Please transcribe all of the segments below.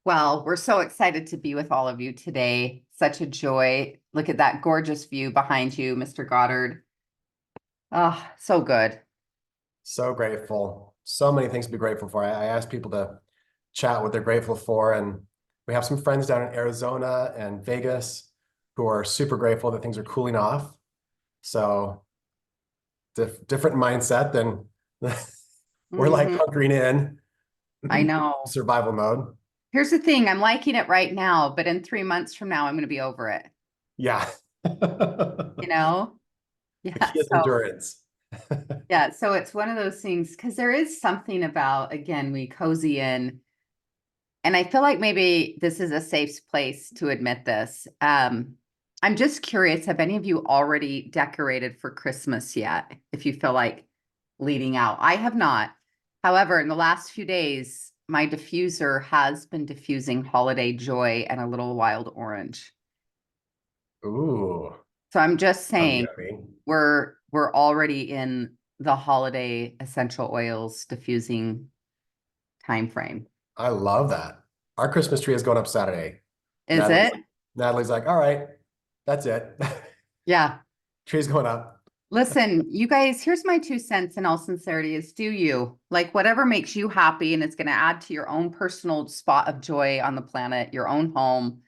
Well, we're so excited to be with all of you today. Such a joy. Look at that gorgeous view behind you, Mr. Goddard. Oh, so good. So grateful. So many things to be grateful for. I asked people to chat what they're grateful for, and we have some friends down in Arizona and Vegas who are super grateful that things are cooling off. So different mindset than we're like Hmm. hunkering in I know. survival mode. Here's the thing, I'm liking it right now, but in 3 months from now, I'm going to be over it. Yeah. You The know? key Yeah. is endurance. So it's one of those things because there is something about, again, we cozy in, and I feel like maybe this is a safe place to admit this. I'm just curious, have any of you already decorated for Christmas yet? If you feel like leading out. I have not. However, in the last few days, my diffuser has been diffusing holiday joy and a little wild orange. Ooh, So I'm just sounds saying yummy. we're already in the holiday essential oils diffusing time frame. I love that. Our Christmas tree is going up Saturday. Is Natalie's it? Natalie's like, all right, that's it. Yeah. Tree's going up. Listen, you guys, here's my 2 cents in all sincerity is do you like whatever makes you happy and it's going to add to your own personal spot of joy on the planet, your own home.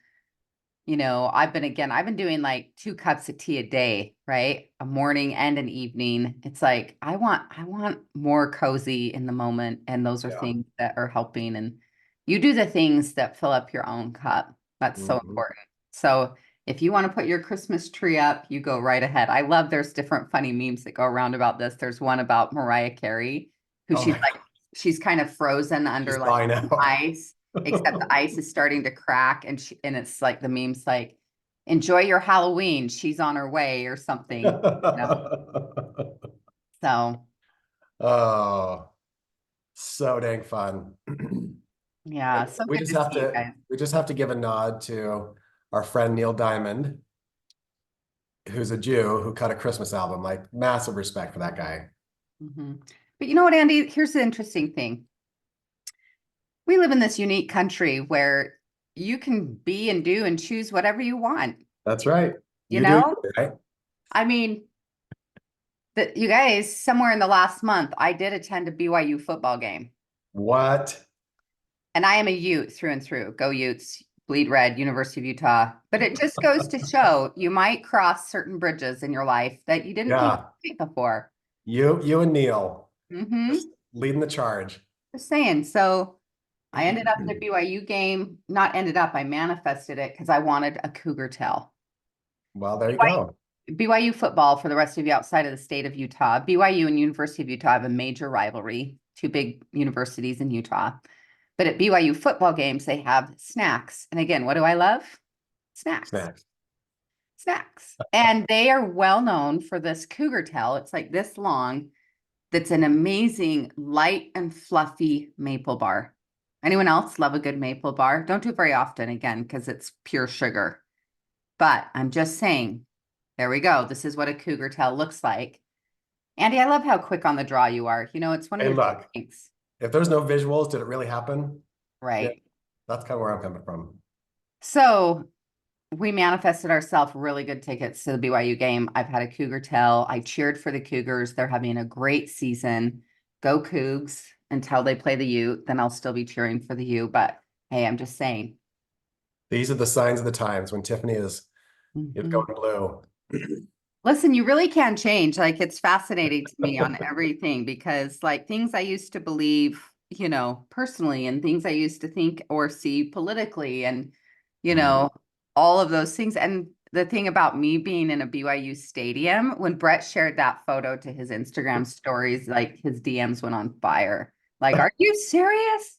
I've been doing like 2 cups of tea a day, right? A morning and an evening. It's like I want more cozy in the moment. And those are Yeah. things that are helping. And you do the things that fill up your own cup. That's so Mhm. important. So if you want to put your Christmas tree up, you go right ahead. I love there's different funny memes that go around about this. There's one about Mariah Carey, who Oh my God. she's kind of frozen She's under like thawing out. ice, except the ice is starting to crack and it's like the meme's like, enjoy your Halloween. She's on her way or something. So Oh, so dang fun. yeah, so We good just to have see you to guys. we just have to give a nod to our friend Neil Diamond, who's a Jew who cut a Christmas album. Like massive respect for that guy. Hmm. But you know what, Andy? Here's the interesting thing. We live in this unique country where you can be and do and choose whatever you want, That's right. you You do, know? right? I mean, that you guys, somewhere in the last month, I did attend a BYU football game. What? And I am a Ute through and through. Go Utes, bleed red, University of Utah. But it just goes to show you might cross certain bridges in your life that you didn't think Yeah. before. You and Neil just Mm-hmm. leading the charge. Just saying. So I ended up at a BYU game. Not ended up, I manifested it because I wanted a cougar tail. Well, there you go. BYU football for the rest of you outside of the state of Utah. BYU and University of Utah have a major rivalry, two big universities in Utah. But at BYU football games, they have snacks. And again, what do I love? Snacks. Snacks. Snacks. And they are well known for this cougar tail. It's like this long. That's an amazing light and fluffy maple bar. Anyone else love a good maple bar? Don't do it very often again because it's pure sugar. But I'm just saying, there we go. This is what a cougar tail looks like. Andy, I love how quick on the draw you are. It's one of Hey, your look, strengths, if there's no visuals, did it really happen? Yeah, right? that's kind of where I'm coming from. So we manifested ourselves really good tickets to the BYU game. I've had a cougar tail. I cheered for the Cougars. They're having a great season. Go Cougs until they play the U. Then I'll still be cheering for the U. But hey, I'm just saying. These are the signs of the times when Tiffany is Mhm. going blue. Listen, you really can change. Like it's fascinating to me on everything because like things I used to believe, personally and things I used to think or see politically and, you Mhm. know, all of those things. And the thing about me being in a BYU stadium, when Brett shared that photo to his Instagram stories, like his DMs went on fire. Like, are you serious?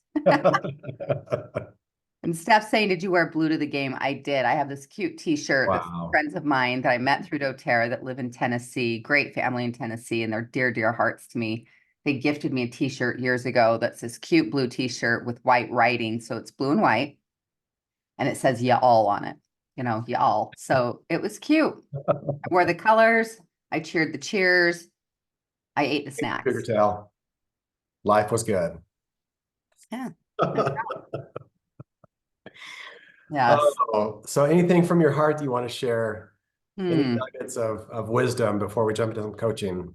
And Steph saying, did you wear blue to the game? I did. I have this cute t-shirt that's Wow. friends of mine that I met through doTERRA that live in Tennessee, great family in Tennessee, and they're dear, dear hearts to me. They gifted me a t-shirt years ago that's this cute blue t-shirt with white writing. So it's blue and white, and it says y'all on it, y'all. So it was cute. I wore the colors. I cheered the cheers. I ate the Cougar snacks. tail. Life was good. Yeah. Yes. Oh, so anything from your heart you want to share? Any Hmm. nuggets of wisdom before we jump into some coaching?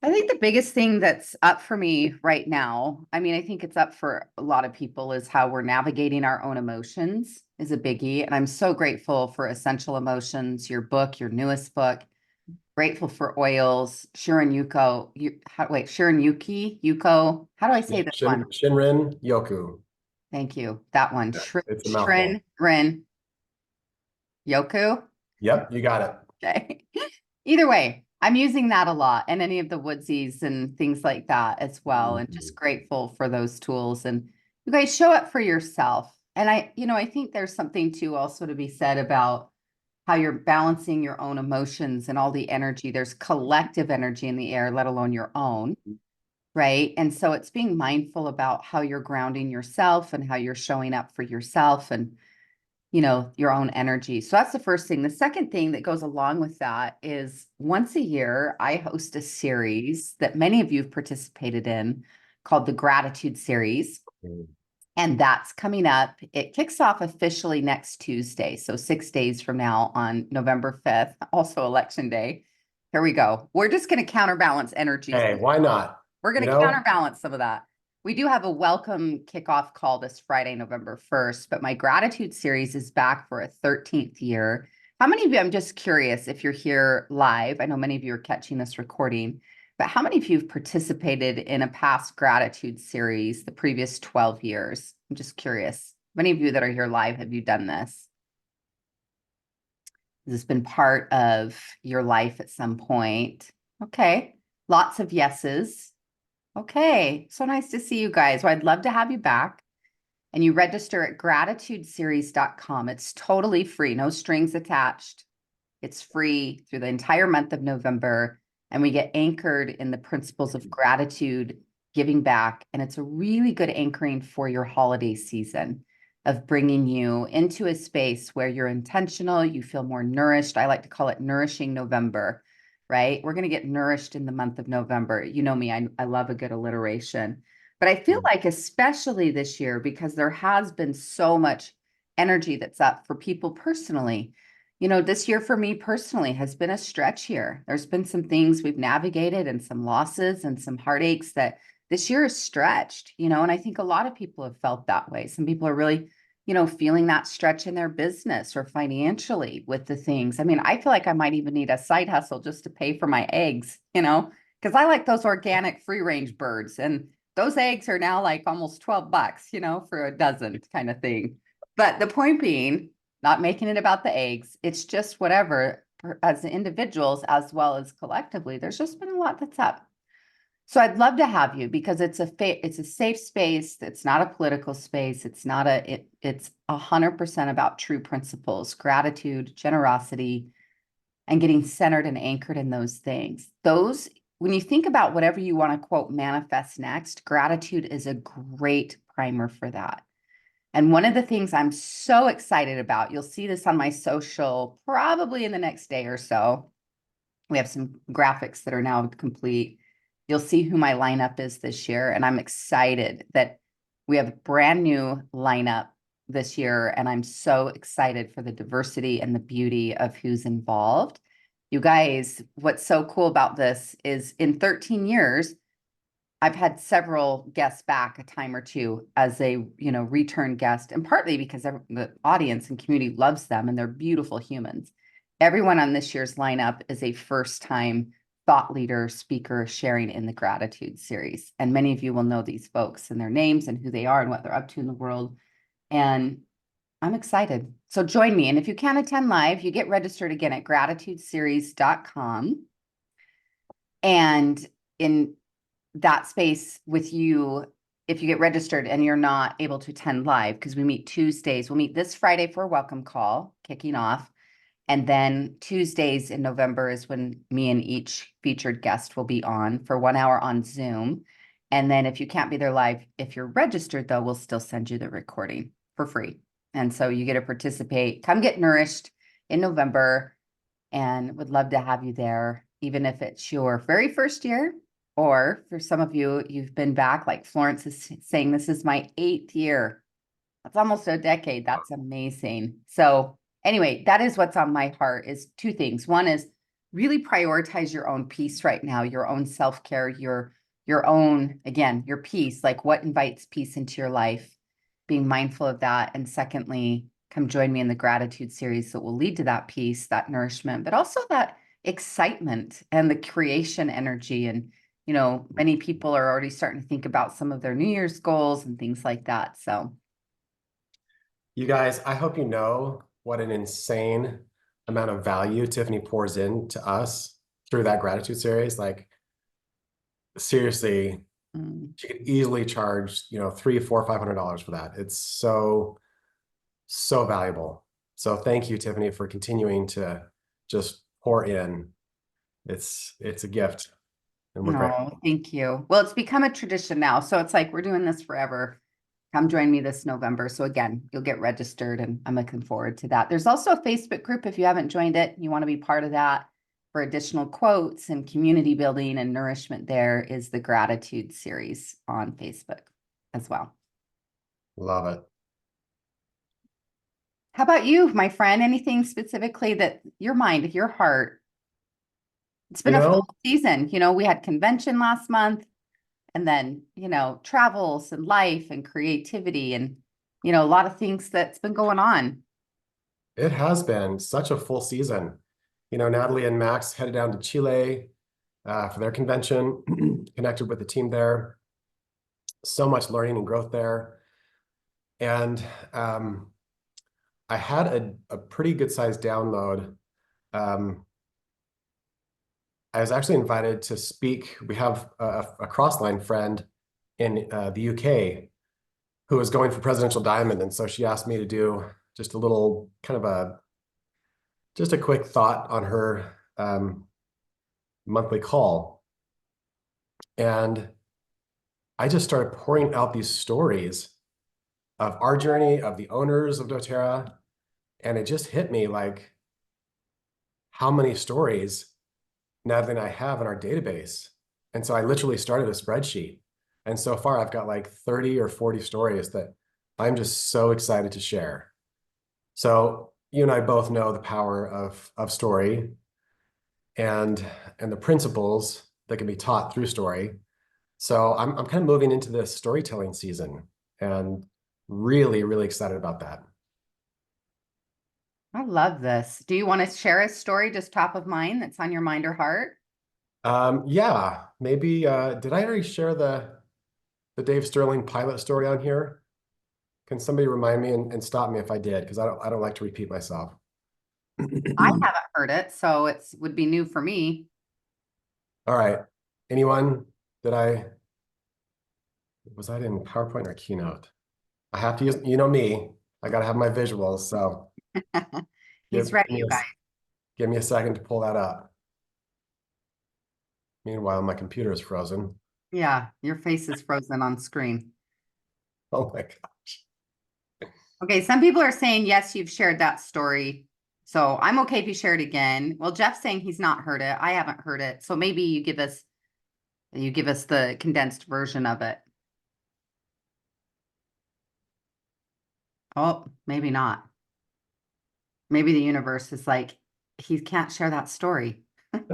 I think the biggest thing that's up for me right now, I mean, I think it's up for a lot of people, is how we're navigating our own emotions is a biggie. And I'm so grateful for Essential Emotions, your book, your newest book. Grateful for oils, Shirin Yuko. Shirin Yuko. How do I say this one? Shinrin Yoku. Thank you. That one. Yeah, it's a mouthful. Shrin Rin Yoku. Yep, you got it. Okay. Either way, I'm using that a lot, and any of the woodsies and things like that as well. And just Mhm. grateful for those tools. And you guys show up for yourself. And I think there's something too also to be said about how you're balancing your own emotions and all the energy. There's collective energy in the air, let alone your own, right? And so it's being mindful about how you're grounding yourself and how you're showing up for yourself and your own energy. So that's the first thing. The second thing that goes along with that is once a year, I host a series that many of you have participated in called the Gratitude Series. And that's coming up. It kicks off officially next Tuesday. So 6 days from now on November 5th, also election day. Here we go. We're just going to counterbalance energies. Hey, why not? We're You going to know, counterbalance some of that. We do have a welcome kickoff call this Friday, November 1st, but my gratitude series is back for a 13th year. How many of you, I'm just curious if you're here live, I know many of you are catching this recording, but how many of you have participated in a past gratitude series the previous 12 years? I'm just curious. Many of you that are here live, have you done this? Has this been part of your life at some point? Okay, lots of yeses. Okay, so nice to see you guys. Well, I'd love to have you back. And you register at gratitudeseries.com. It's totally free, no strings attached. It's free through the entire month of November. And we get anchored in the principles of gratitude, giving back. And it's a really good anchoring for your holiday season of bringing you into a space where you're intentional, you feel more nourished. I like to call it Nourishing November, right? We're going to get nourished in the month of November. You know me, I love a good alliteration. But I feel like, especially this year, because there has been so much energy that's up for people personally. This year for me personally has been a stretch year. There's been some things we've navigated and some losses and some heartaches that this year is stretched, and I think a lot of people have felt that way. Some people are really, feeling that stretch in their business or financially with the things. I mean, I feel like I might even need a side hustle just to pay for my eggs, because I like those organic free range birds. And those eggs are now like almost $12, for a dozen kind of thing. But the point being, not making it about the eggs. It's just whatever, as individuals as well as collectively, there's just been a lot that's up. So I'd love to have you because it's a safe space. It's not a political space. It's 100% about true principles, gratitude, generosity, and getting centered and anchored in those things. When you think about whatever you want to quote manifest next, gratitude is a great primer for that. And one of the things I'm so excited about, you'll see this on my social probably in the next day or so. We have some graphics that are now complete. You'll see who my lineup is this year. And I'm excited that we have a brand new lineup this year. And I'm so excited for the diversity and the beauty of who's involved. You guys, what's so cool about this is in 13 years, I've had several guests back a time or two as a, return guest, and partly because the audience and community loves them and they're beautiful humans. Everyone on this year's lineup is a first-time thought leader, speaker sharing in the gratitude series. And many of you will know these folks and their names and who they are and what they're up to in the world. And I'm excited. So join me. And if you can't attend live, you get registered again at gratitudeseries.com. And in that space with you, if you get registered and you're not able to attend live, because we meet Tuesdays, we'll meet this Friday for a welcome call kicking off. And then Tuesdays in November is when me and each featured guest will be on for 1 hour on Zoom. And then if you can't be there live, if you're registered, though, we'll still send you the recording for free. And so you get to participate. Come get nourished in November, and would love to have you there, even if it's your very first year, or for some of you, you've been back, like Florence is saying, this is my 8th year. That's almost a decade. That's amazing. So anyway, that is what's on my heart is two things. One is really prioritize your own peace right now, your own self-care, your own, again, your peace, like what invites peace into your life, being mindful of that. And secondly, come join me in the gratitude series that will lead to that peace, that nourishment, but also that excitement and the creation energy. And, many people are already starting to think about some of their New Year's goals and things like that. So You guys, I hope you know what an insane amount of value Tiffany pours into us through that gratitude series. Like, seriously, she could easily charge, $300, $400, $500 for that. It's so, so valuable. So thank you, Tiffany, for continuing to just pour in. It's a gift, and we're grateful. No, thank you. Well, it's become a tradition now. So it's like we're doing this forever. Come join me this November. So again, you'll get registered and I'm looking forward to that. There's also a Facebook group if you haven't joined it, you want to be part of that for additional quotes and community building and nourishment. There is the gratitude series on Facebook as well. Love it. How about you, my friend? Anything specifically that your mind, your heart? It's You been a know, full season. We had convention last month. And then, travels and life and creativity and, a lot of things that's been going on. it has been such a full season. Natalie and Max headed down to Chile for their convention, connected with the team there. So much learning and growth there. And I had a pretty good sized download. I was actually invited to speak. We have a crossline friend in the UK who was going for Presidential Diamond. And so she asked me to do just a little kind of just a quick thought on her monthly call. And I just started pouring out these stories of our journey, of the owners of doTERRA. And it just hit me like how many stories Natalie and I have in our database. And so I literally started a spreadsheet. And so far I've got like 30 or 40 stories that I'm just so excited to share. So you and I both know the power of story and the principles that can be taught through story. So I'm kind of moving into this storytelling season and really, really excited about that. I love this. Do you want to share a story just top of mind that's on your mind or heart? Yeah, maybe did I already share the Dave Sterling pilot story on here? Can somebody remind me and stop me if I did, because I don't like to repeat myself. I haven't heard it, so it would be new for me. All right. Anyone? Was I in PowerPoint or Keynote? I have to use, me, I got to have my visuals. So He's give ready, me you guys. give me a second to pull that up. Meanwhile, my computer is frozen. Yeah, your face is frozen on screen. Oh my God. Okay, some people are saying, yes, you've shared that story. So I'm okay if you share it again. Well, Jeff's saying he's not heard it. I haven't heard it. So maybe you give us the condensed version of it. Oh, maybe not. Maybe the universe is like, he can't share that story. Can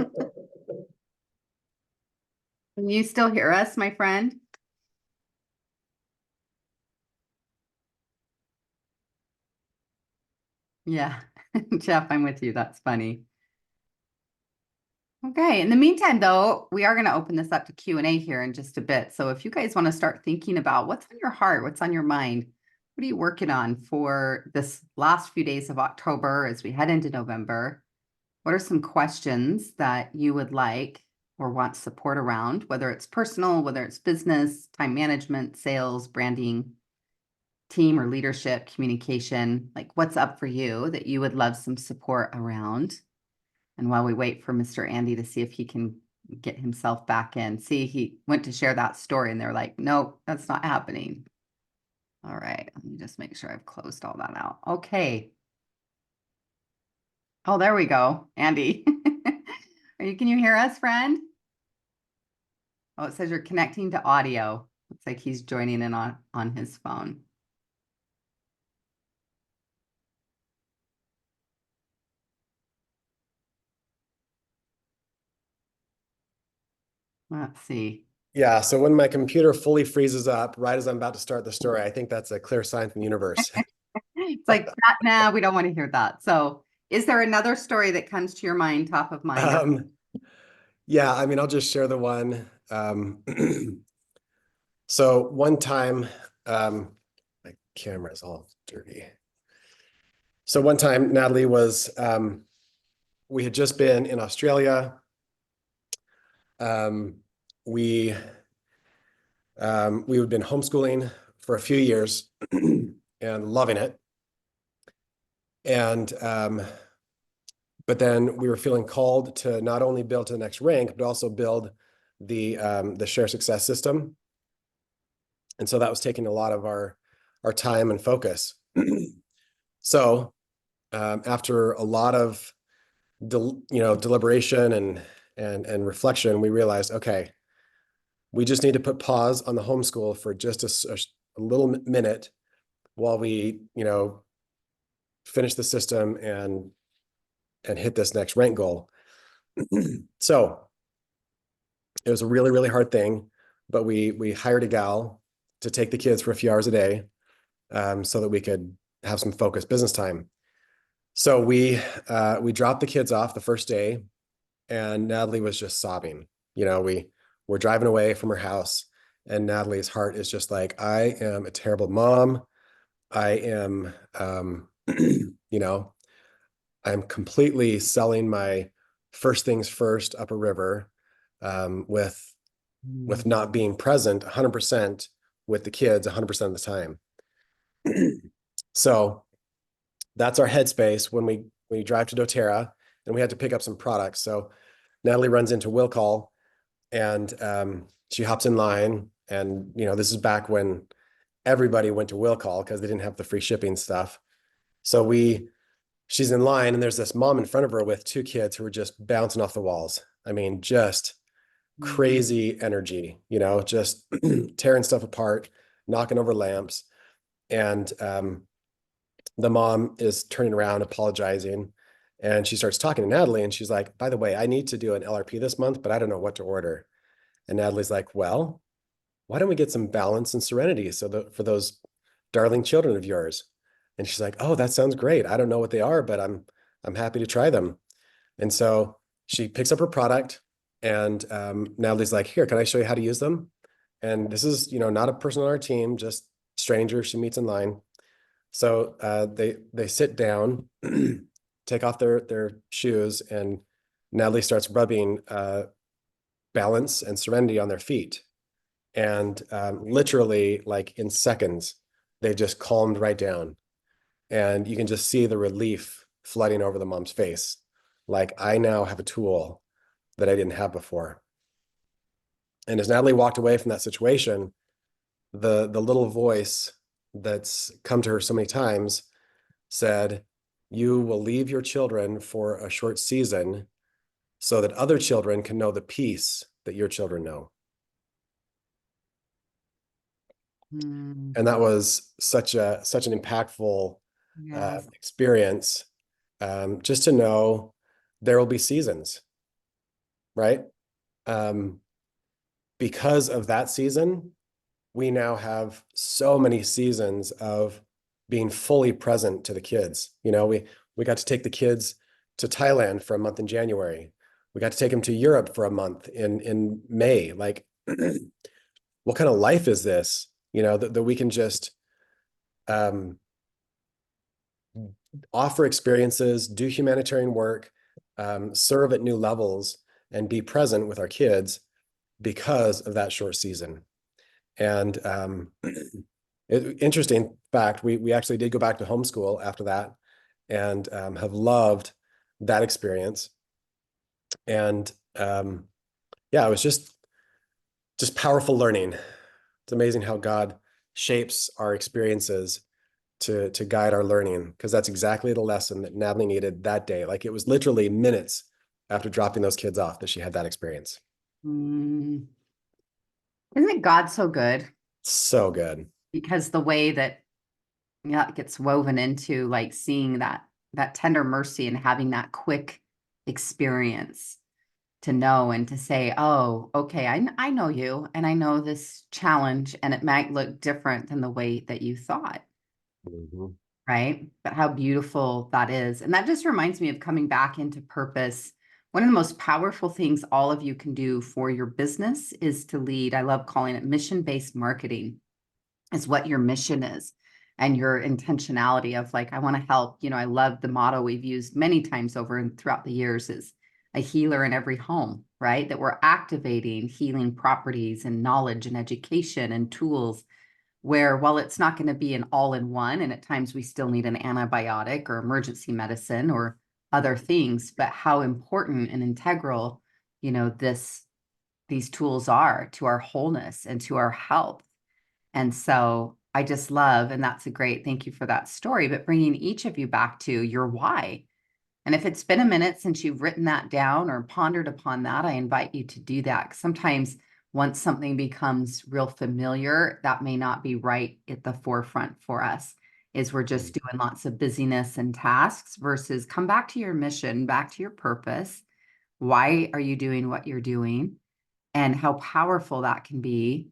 you still hear us, my friend? Yeah. Jeff, I'm with you. That's funny. Okay. In the meantime, though, we are going to open this up to Q&A here in just a bit. So if you guys want to start thinking about what's on your heart, what's on your mind, what are you working on for this last few days of October as we head into November? What are some questions that you would like or want support around, whether it's personal, whether it's business, time management, sales, branding, team or leadership, communication, like what's up for you that you would love some support around? And while we wait for Mr. Andy to see if he can get himself back in, see, he went to share that story and they're like, nope, that's not happening. All right, let me just make sure I've closed all that out. Okay. Oh, there we go, Andy. Can you hear us, friend? Oh, it says you're connecting to audio. Looks like he's joining in on his phone. Let's see. Yeah, so when my computer fully freezes up right as I'm about to start the story, I think that's a clear sign from the universe. It's like, nah, we don't want to hear that. So is there another story that comes to your mind, top of mind? Um, yeah, I mean, I'll just share the one. So one time, my camera's all dirty. So one time, Natalie was, we had just been in Australia. Um, we we had been homeschooling for a few years and loving it. And but then we were feeling called to not only build to the next rank, but also build the share success system. And so that was taking a lot of our time and focus. So after a lot of deliberation and reflection, we realized, okay, we just need to put pause on the homeschool for just a little minute while we finish the system and hit this next rank goal. So it was a really, really hard thing, but we hired a gal to take the kids for a few hours a day, so that we could have some focused business time. So we dropped the kids off the first day, and Natalie was just sobbing. We were driving away from her house, and Natalie's heart is just like, I am a terrible mom. I am, I'm completely selling my first things first up a river, with not being present 100% with the kids 100% of the time. So that's our headspace when we drive to doTERRA, and we had to pick up some products. So Natalie runs into will call, and she hops in line, and this is back when everybody went to will call because they didn't have the free shipping stuff. So she's in line, and there's this mom in front of her with two kids who are just bouncing off the walls. I mean, just crazy energy, just tearing stuff apart, knocking over lamps. And the mom is turning around, apologizing, and she starts talking to Natalie, and she's like, by the way, I need to do an LRP this month, but I don't know what to order. And Natalie's like, well, why don't we get some balance and serenity for those darling children of yours? And she's like, oh, that sounds great. I don't know what they are, but I'm happy to try them. And so she picks up her product, and Natalie's like, here, can I show you how to use them? And this is, not a person on our team, just stranger she meets in line. So they sit down, take off their shoes, and Natalie starts rubbing balance and serenity on their feet. And literally, like in seconds, they just calmed right down. And you can just see the relief flooding over the mom's face. Like, I now have a tool that I didn't have before. And as Natalie walked away from that situation, the little voice that's come to her so many times said, you will leave your children for a short season so that other children can know the peace that your children know. And that was such an impactful Yes. experience, just to know there will be seasons, right? Because of that season, we now have so many seasons of being fully present to the kids. We got to take the kids to Thailand for a month in January. We got to take them to Europe for a month in May. Like, what kind of life is this? That we can just offer experiences, do humanitarian work, serve at new levels, and be present with our kids because of that short season. And interesting fact, we actually did go back to homeschool after that, and have loved that experience. And yeah, it was just powerful learning. It's amazing how God shapes our experiences to guide our learning, because that's exactly the lesson that Natalie needed that day. Like, it was literally minutes after dropping those kids off that she had that experience. Isn't it God so good? So good. Because the way that it gets woven into, like, seeing that tender mercy and having that quick experience. to know and to say, oh, okay, I know you and I know this challenge and it might look different than the way that you thought, Mhm. right? But how beautiful that is. And that just reminds me of coming back into purpose. One of the most powerful things all of you can do for your business is to lead. I love calling it mission-based marketing, is what your mission is and your intentionality of like, I want to help. You know, I love the motto we've used many times over and throughout the years is a healer in every home, right? That we're activating healing properties and knowledge and education and tools where while it's not going to be an all-in-one, and at times we still need an antibiotic or emergency medicine or other things, but how important and integral, you know, these tools are to our wholeness and to our health. And so I just love, and that's a great, thank you for that story, but bringing each of you back to your why. And if it's been a minute since you've written that down or pondered upon that, I invite you to do that. Sometimes once something becomes real familiar, that may not be right at the forefront for us, is we're just doing lots of busyness and tasks versus come back to your mission, back to your purpose. Why are you doing what you're doing? And how powerful that can be,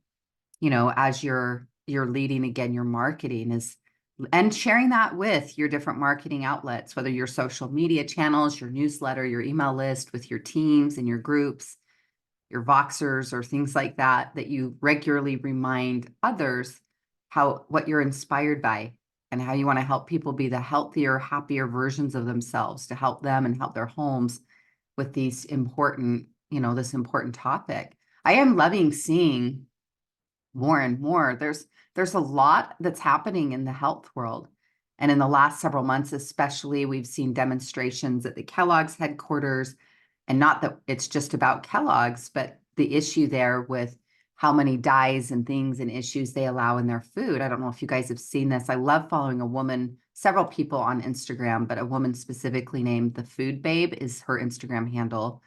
you know, as you're leading again your marketing is, and sharing that with your different marketing outlets, whether your social media channels, your newsletter, your email list, with your teams and your groups, your Voxers or things like that, that you regularly remind others how what you're inspired by and how you want to help people be the healthier, happier versions of themselves to help them and help their homes with these important, you know, this important topic. I am loving seeing more and more. There's a lot that's happening in the health world. And in the last several months, especially, we've seen demonstrations at the Kellogg's headquarters. And not that it's just about Kellogg's, but the issue there with how many dyes and things and issues they allow in their food. I don't know if you guys have seen this. I love following a woman, several people on Instagram, but a woman specifically named The Food Babe is her Instagram handle,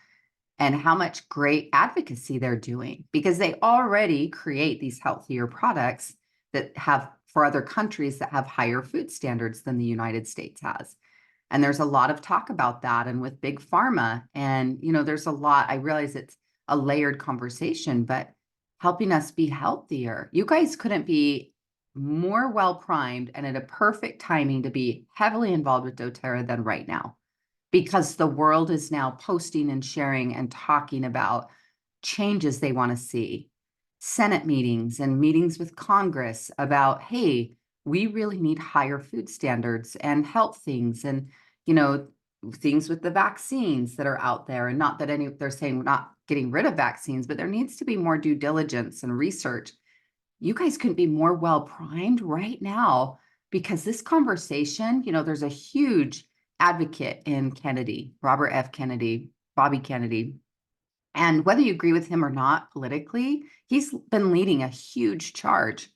and how much great advocacy they're doing because they already create these healthier products that have for other countries that have higher food standards than the United States has. And there's a lot of talk about that and with big pharma. And, you know, there's a lot, I realize it's a layered conversation, but helping us be healthier. You guys couldn't be more well primed and at a perfect timing to be heavily involved with doTERRA than right now, because the world is now posting and sharing and talking about changes they want to see. Senate meetings and meetings with Congress about, hey, we really need higher food standards and health things and, you know, things with the vaccines that are out there. And not that they're saying we're not getting rid of vaccines, but there needs to be more due diligence and research. You guys couldn't be more well primed right now because this conversation, you know, there's a huge advocate in Kennedy, Robert F. Kennedy, Bobby Kennedy. And whether you agree with him or not politically, he's been leading a huge charge.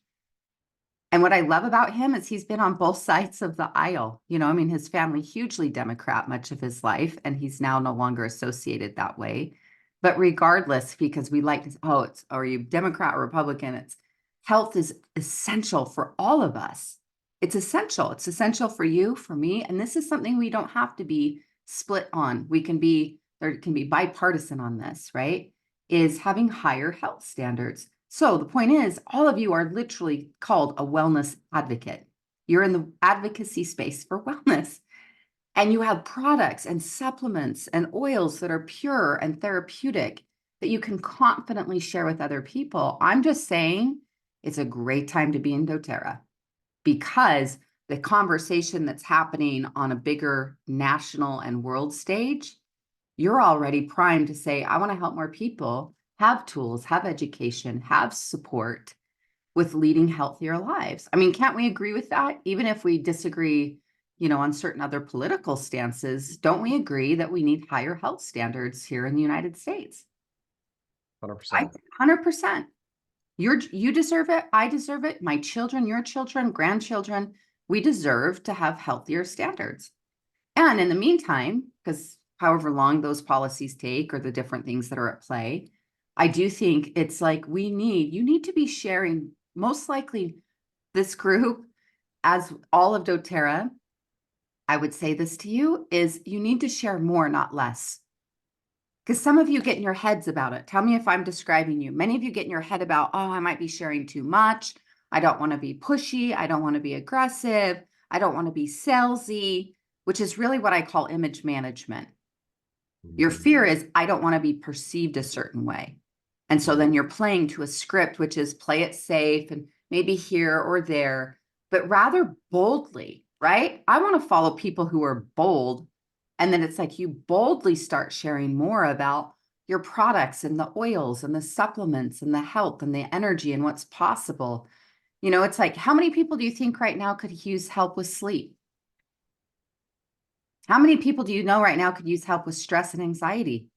And what I love about him is he's been on both sides of the aisle. You know, I mean, his family, hugely Democrat much of his life, and he's now no longer associated that way. But regardless, because we like to, oh, it's, are you Democrat or Republican? It's health is essential for all of us. It's essential. It's essential for you, for me. And this is something we don't have to be split on. We can be, there can be bipartisan on this, right? Is having higher health standards. So the point is, all of you are literally called a wellness advocate. You're in the advocacy space for wellness. And you have products and supplements and oils that are pure and therapeutic that you can confidently share with other people. I'm just saying it's a great time to be in doTERRA because the conversation that's happening on a bigger national and world stage, you're already primed to say, I want to help more people have tools, have education, have support with leading healthier lives. I mean, can't we agree with that? Even if we disagree, you know, on certain other political stances, don't we agree that we need higher health standards here in the United States? 100%. 100%. You deserve it. I deserve it. My children, your children, grandchildren, we deserve to have healthier standards. And in the meantime, because however long those policies take or the different things that are at play, I do think it's like you need to be sharing, most likely this group, as all of doTERRA, I would say this to you, is you need to share more, not less. Because some of you get in your heads about it. Tell me if I'm describing you. Many of you get in your head about, oh, I might be sharing too much. I don't want to be pushy. I don't want to be aggressive. I don't want to be salesy, which is really what I call image management. Your fear is, I don't want to be perceived a certain way. And so then you're playing to a script, which is play it safe and maybe here or there, but rather boldly, right? I want to follow people who are bold. And then it's like you boldly start sharing more about your products and the oils and the supplements and the health and the energy and what's possible. You know, it's like, how many people do you think right now could use help with sleep? How many people do you know right now could use help with stress and anxiety?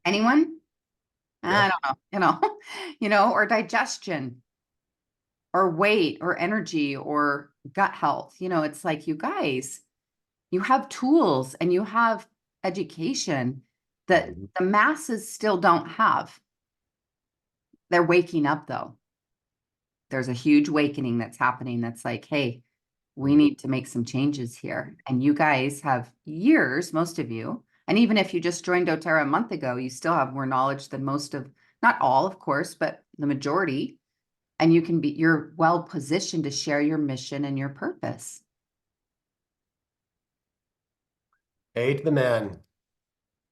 Anyone? I Yeah. don't know, or digestion or weight or energy or gut health. It's like, you guys, you have tools and you have education that Mhm. the masses still don't have. They're waking up though. There's a huge awakening that's happening that's like, hey, we need to make some changes here. And you guys have years, most of you. And even if you just joined doTERRA a month ago, you still have more knowledge than most of, not all, of course, but the majority. And you're well positioned to share your mission and your purpose. Aid the men.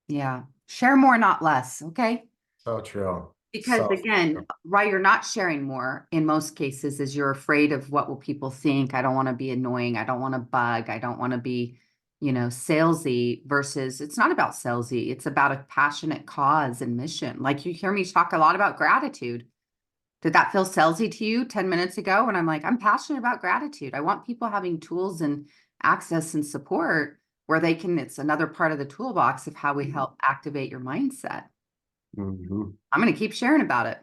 Yeah. Share more, not less. Okay. So true. Because So again, true. why you're not sharing more in most cases is you're afraid of what will people think. I don't want to be annoying. I don't want to bug. I don't want to be, salesy versus it's not about salesy. It's about a passionate cause and mission. Like you hear me talk a lot about gratitude. Did that feel salesy to you 10 minutes ago? And I'm like, I'm passionate about gratitude. I want people having tools and access and support where it's another part of the toolbox of how we help activate your mindset. Mhm. I'm going to keep sharing about it.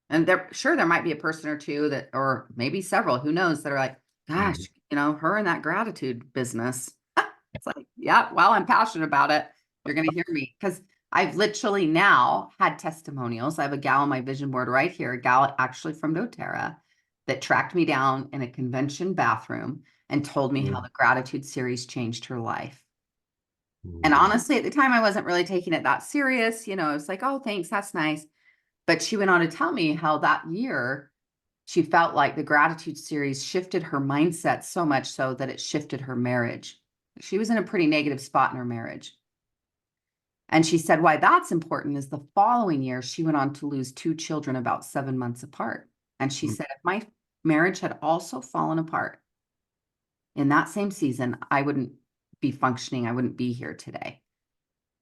And there might be a person or two that, or maybe several, who knows, that are like, gosh, Mhm. her and that gratitude business. It's like, yeah, well, I'm passionate about it. You're going to hear me because I've literally now had testimonials. I have a gal on my vision board right here, a gal actually from doTERRA that tracked me down in a convention bathroom and told me how Mhm. the gratitude series changed her life. And Mhm. honestly, at the time, I wasn't really taking it that serious. I was like, oh, thanks, that's nice. But she went on to tell me how that year she felt like the gratitude series shifted her mindset so much so that it shifted her marriage. She was in a pretty negative spot in her marriage. And she said why that's important is the following year, she went on to lose two children about 7 months apart. And she said, if my marriage had also fallen apart in that same season, I wouldn't be functioning. I wouldn't be here today.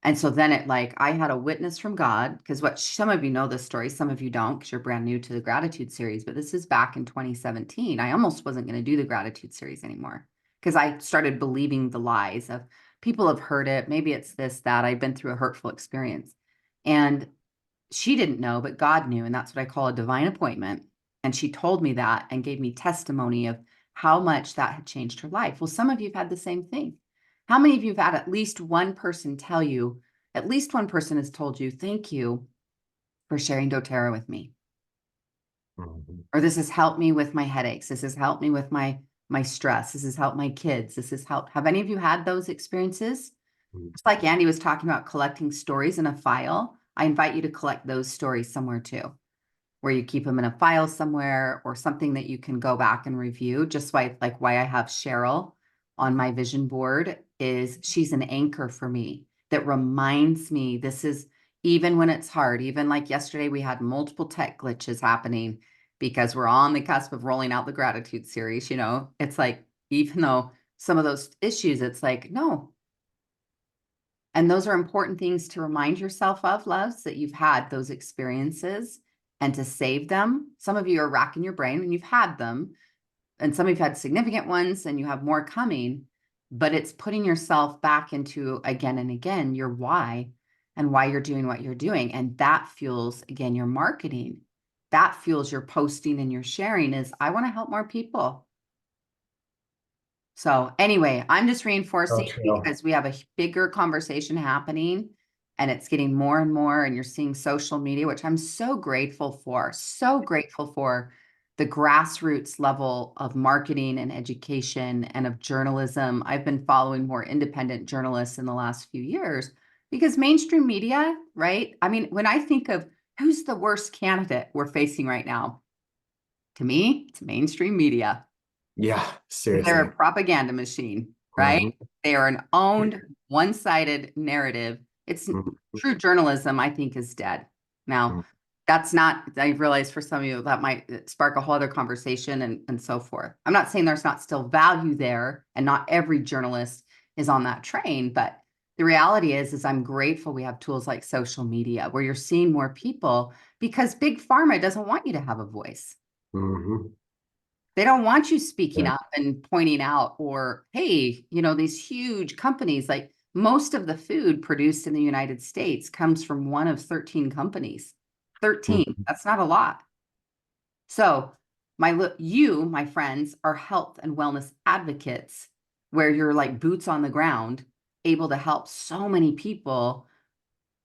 And so then I had a witness from God, because some of you know this story, some of you don't, because you're brand new to the gratitude series, but this is back in 2017. I almost wasn't going to do the gratitude series anymore because I started believing the lies of people have heard it. Maybe it's this, that I've been through a hurtful experience. And she didn't know, but God knew. And that's what I call a divine appointment. And she told me that and gave me testimony of how much that had changed her life. Well, some of you have had the same thing. How many of you have had at least one person tell you, at least one person has told you, thank you for sharing doTERRA with me? Mhm. Or this has helped me with my headaches. This has helped me with my stress. This has helped my kids. This has helped. Have any of you had those experiences? Mhm. Just like Andy was talking about collecting stories in a file, I invite you to collect those stories somewhere too, where you keep them in a file somewhere or something that you can go back and review. Just like why I have Cheryl on my vision board is she's an anchor for me that reminds me this is even when it's hard. Even like yesterday, we had multiple tech glitches happening because we're on the cusp of rolling out the gratitude series. It's like, even though some of those issues, it's like, no. And those are important things to remind yourself of, loves, that you've had those experiences and to save them. Some of you are racking your brain and you've had them, and some of you have had significant ones and you have more coming, but it's putting yourself back into again and again your why and why you're doing what you're doing. And that fuels, again, your marketing. That fuels your posting and your sharing is, I want to help more people. So anyway, I'm just So reinforcing true. because we have a bigger conversation happening and it's getting more and more, and you're seeing social media, which I'm so grateful for, the grassroots level of marketing and education and of journalism. I've been following more independent journalists in the last few years Because mainstream media, right? I mean, when I think of who's the worst candidate we're facing right now, to me, it's mainstream media. Yeah, They're seriously. a propaganda machine, right? Mhm, They are an owned, one-sided narrative. It's mhm, true journalism, I think, is dead. Now, mhm, that's not, I realize for some of you that might spark a whole other conversation and so forth. I'm not saying there's not still value there and not every journalist is on that train, but the reality is I'm grateful we have tools like social media where you're seeing more people because big pharma doesn't want you to have a voice. mhm. They don't want you speaking Yeah. up and pointing out, or, hey, these huge companies, like most of the food produced in the United States comes from one of 13 companies. 13, Mhm. that's not a lot. So, my friends, are health and wellness advocates where you're like boots on the ground, able to help so many people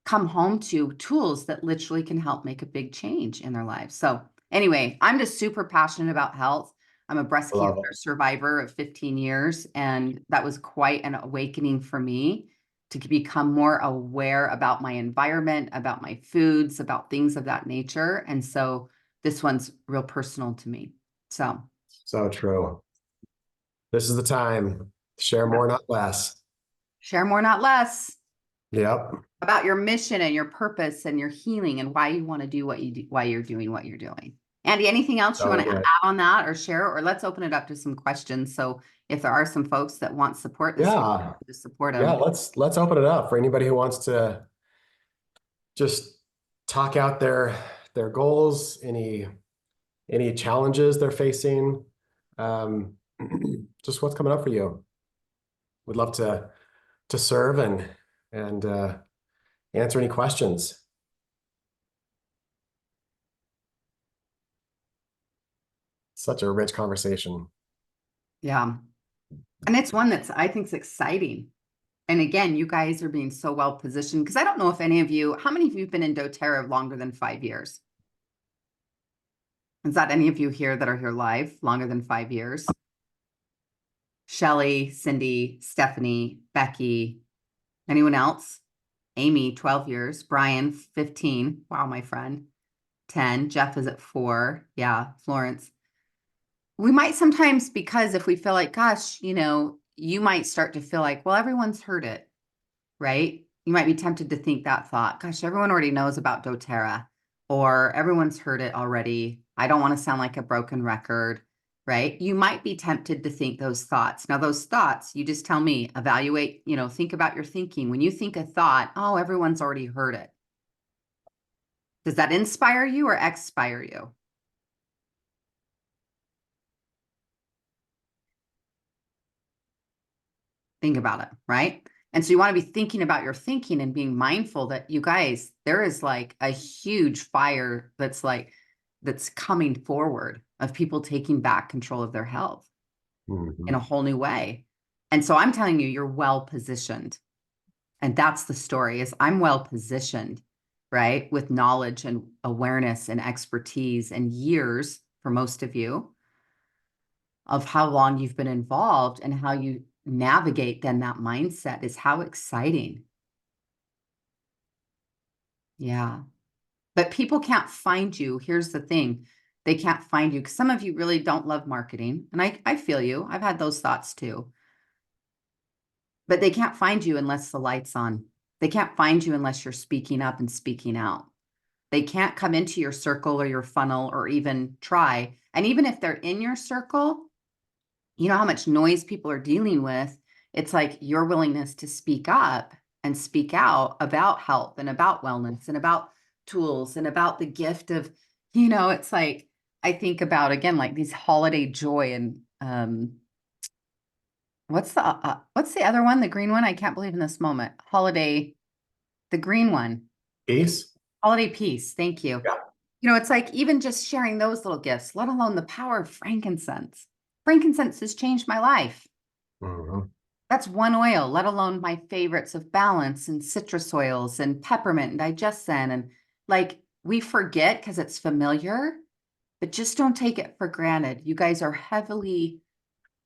come home to tools that literally can help make a big change in their lives. So anyway, I'm just super passionate about health. I'm a breast I cancer love it. survivor of 15 years, and that was quite an awakening for me to become more aware about my environment, about my foods, about things of that nature. And so this one's real personal to me. So So true. This is the time. Share yeah. more, not less. Share more, not less. Yep. About your mission and your purpose and your healing and why you want to do what you do, why you're doing what you're doing. Andy, anything else you So want to add good. on that or share, or let's open it up to some questions. So if there are some folks that want support this week, Yeah. to support Yeah. them. Let's open it up for anybody who wants to just talk out their goals, any challenges they're facing, um, just what's coming up for you. Would love to serve and answer any questions. Such a rich conversation. Yeah. And it's one that's, I think, is exciting. And again, you guys are being so well positioned because I don't know if any of you, how many of you have been in doTERRA longer than 5 years? Is that any of you here that are here live longer than 5 years? Shelly, Cindy, Stephanie, Becky, anyone else? Amy, 12 years. Brian, 15. Wow, my friend. 10. Jeff is at 4. Yeah, Florence. We might sometimes, because if we feel like, gosh, you might start to feel like, well, everyone's heard it, right? You might be tempted to think that thought, gosh, everyone already knows about doTERRA, or everyone's heard it already. I don't want to sound like a broken record, right? You might be tempted to think those thoughts. Now, those thoughts, you just tell me, evaluate, think about your thinking. When you think a thought, oh, everyone's already heard it. Does that inspire you or expire you? Think about it, right? And so you want to be thinking about your thinking and being mindful that you guys, there is like a huge fire that's coming forward of people taking back control of their health in a Mhm. whole new way. And so I'm telling you, you're well positioned. And that's the story is I'm well positioned, right? With knowledge and awareness and expertise and years for most of you of how long you've been involved and how you navigate then that mindset is how exciting. Yeah. But people can't find you. Here's the thing. They can't find you because some of you really don't love marketing. And I feel you. I've had those thoughts too. But they can't find you unless the light's on. They can't find you unless you're speaking up and speaking out. They can't come into your circle or your funnel or even try. And even if they're in your circle, you know how much noise people are dealing with. It's like your willingness to speak up and speak out about health and about wellness and about tools and about the gift of, it's like I think about again like these holiday joy and what's the other one, the green one? I can't believe in this moment. Holiday, the green one. Peace. Holiday peace. Thank you. Yeah. It's like even just sharing those little gifts, let alone the power of frankincense. Frankincense has changed my life. Mhm. That's one oil, let alone my favorites of balance and citrus oils and peppermint and digestin. And like we forget because it's familiar, but just don't take it for granted. You guys are heavily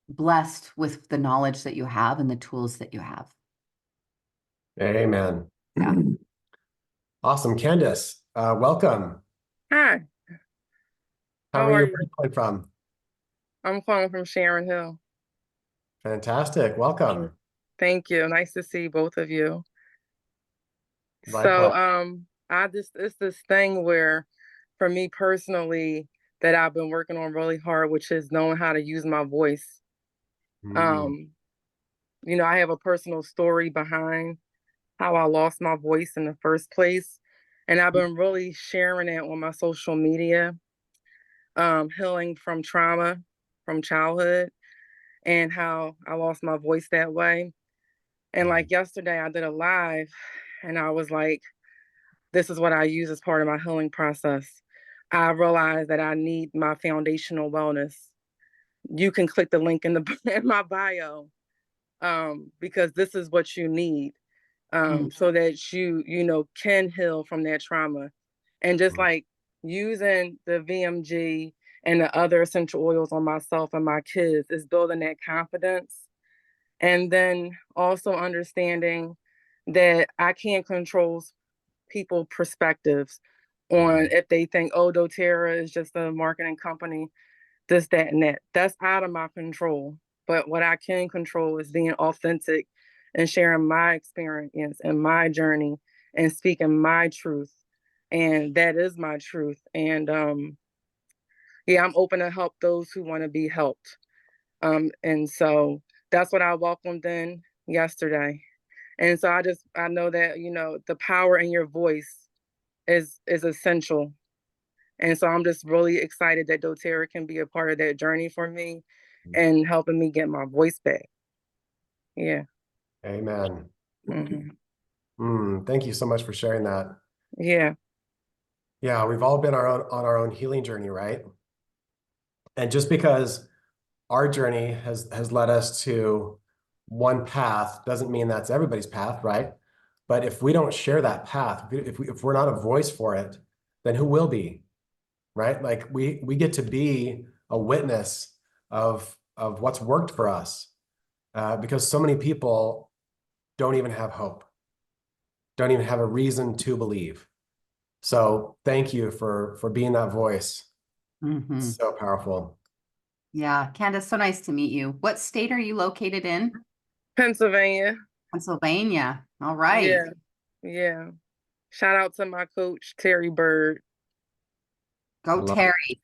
blessed with the knowledge that you have and the tools that you have. Amen. Yeah. Awesome. Candace, welcome. Hi, How how are are you? Where are you? you calling from? I'm calling from Sharon Hill. Fantastic. Mm, Welcome. Thank you. Nice to see both of you. So, Likewise. I just it's this thing where, for me personally, that I've been working on really hard, which is knowing how to use my voice. Mm, Um, I have a personal story behind how I lost my voice in the first place, and I've been really sharing it on my social media, healing from trauma from childhood and how I lost my voice that way. And mm, like yesterday, I did a live and I was like, this is what I use as part of my healing process. I realized that I need my foundational wellness. You can click the link in the in my bio, because this is what you need, Mm. so that you can heal from that trauma. And just mm, like using the VMG and the other essential oils on myself and my kids is building that confidence. And then also understanding that I can't control people perspectives on mm, if they think, oh, doTERRA is just a marketing company, this, that, and that. That's out of my control. But what I can control is being authentic and sharing my experience and my journey and speaking my truth. And that is my truth. And yeah, I'm open to help those who want to be helped. And so that's what I welcomed in yesterday. And so I know that, the power in your voice is essential. And so I'm just really excited that doTERRA can be a part of that journey for me mm. and helping me get my voice back. Yeah. Amen. Hmm. Thank you so much for sharing that. Yeah. Yeah, we've all been on our own healing journey, right? And just because our journey has led us to one path doesn't mean that's everybody's path, right? But if we don't share that path, if we're not a voice for it, then who will be, right? Like we get to be a witness of what's worked for us, because so many people don't even have hope, don't even have a reason to believe. So thank you for being that voice. Hmm. It's so powerful. Yeah. Candace, so nice to meet you. What state are you located in? Pennsylvania. Pennsylvania. All right. Yeah. Yeah. Shout out to my coach, Terry Bird. I Go love Terry.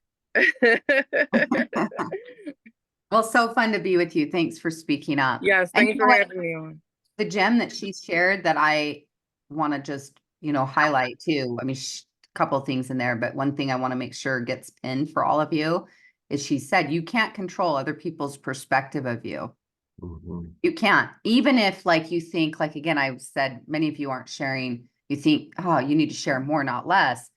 Well, so fun to be with you. Thanks for speaking up. Yes, And you thanks know for what? having me on. The gem that she shared that I want to just, highlight too. I mean, a couple of things in there, but one thing I want to make sure gets pinned for all of you is she said, you can't control other people's perspective of you. Mhm. You can't, even if like you think, like, again, I said, many of you aren't sharing, you think, oh, you need to share more, not less.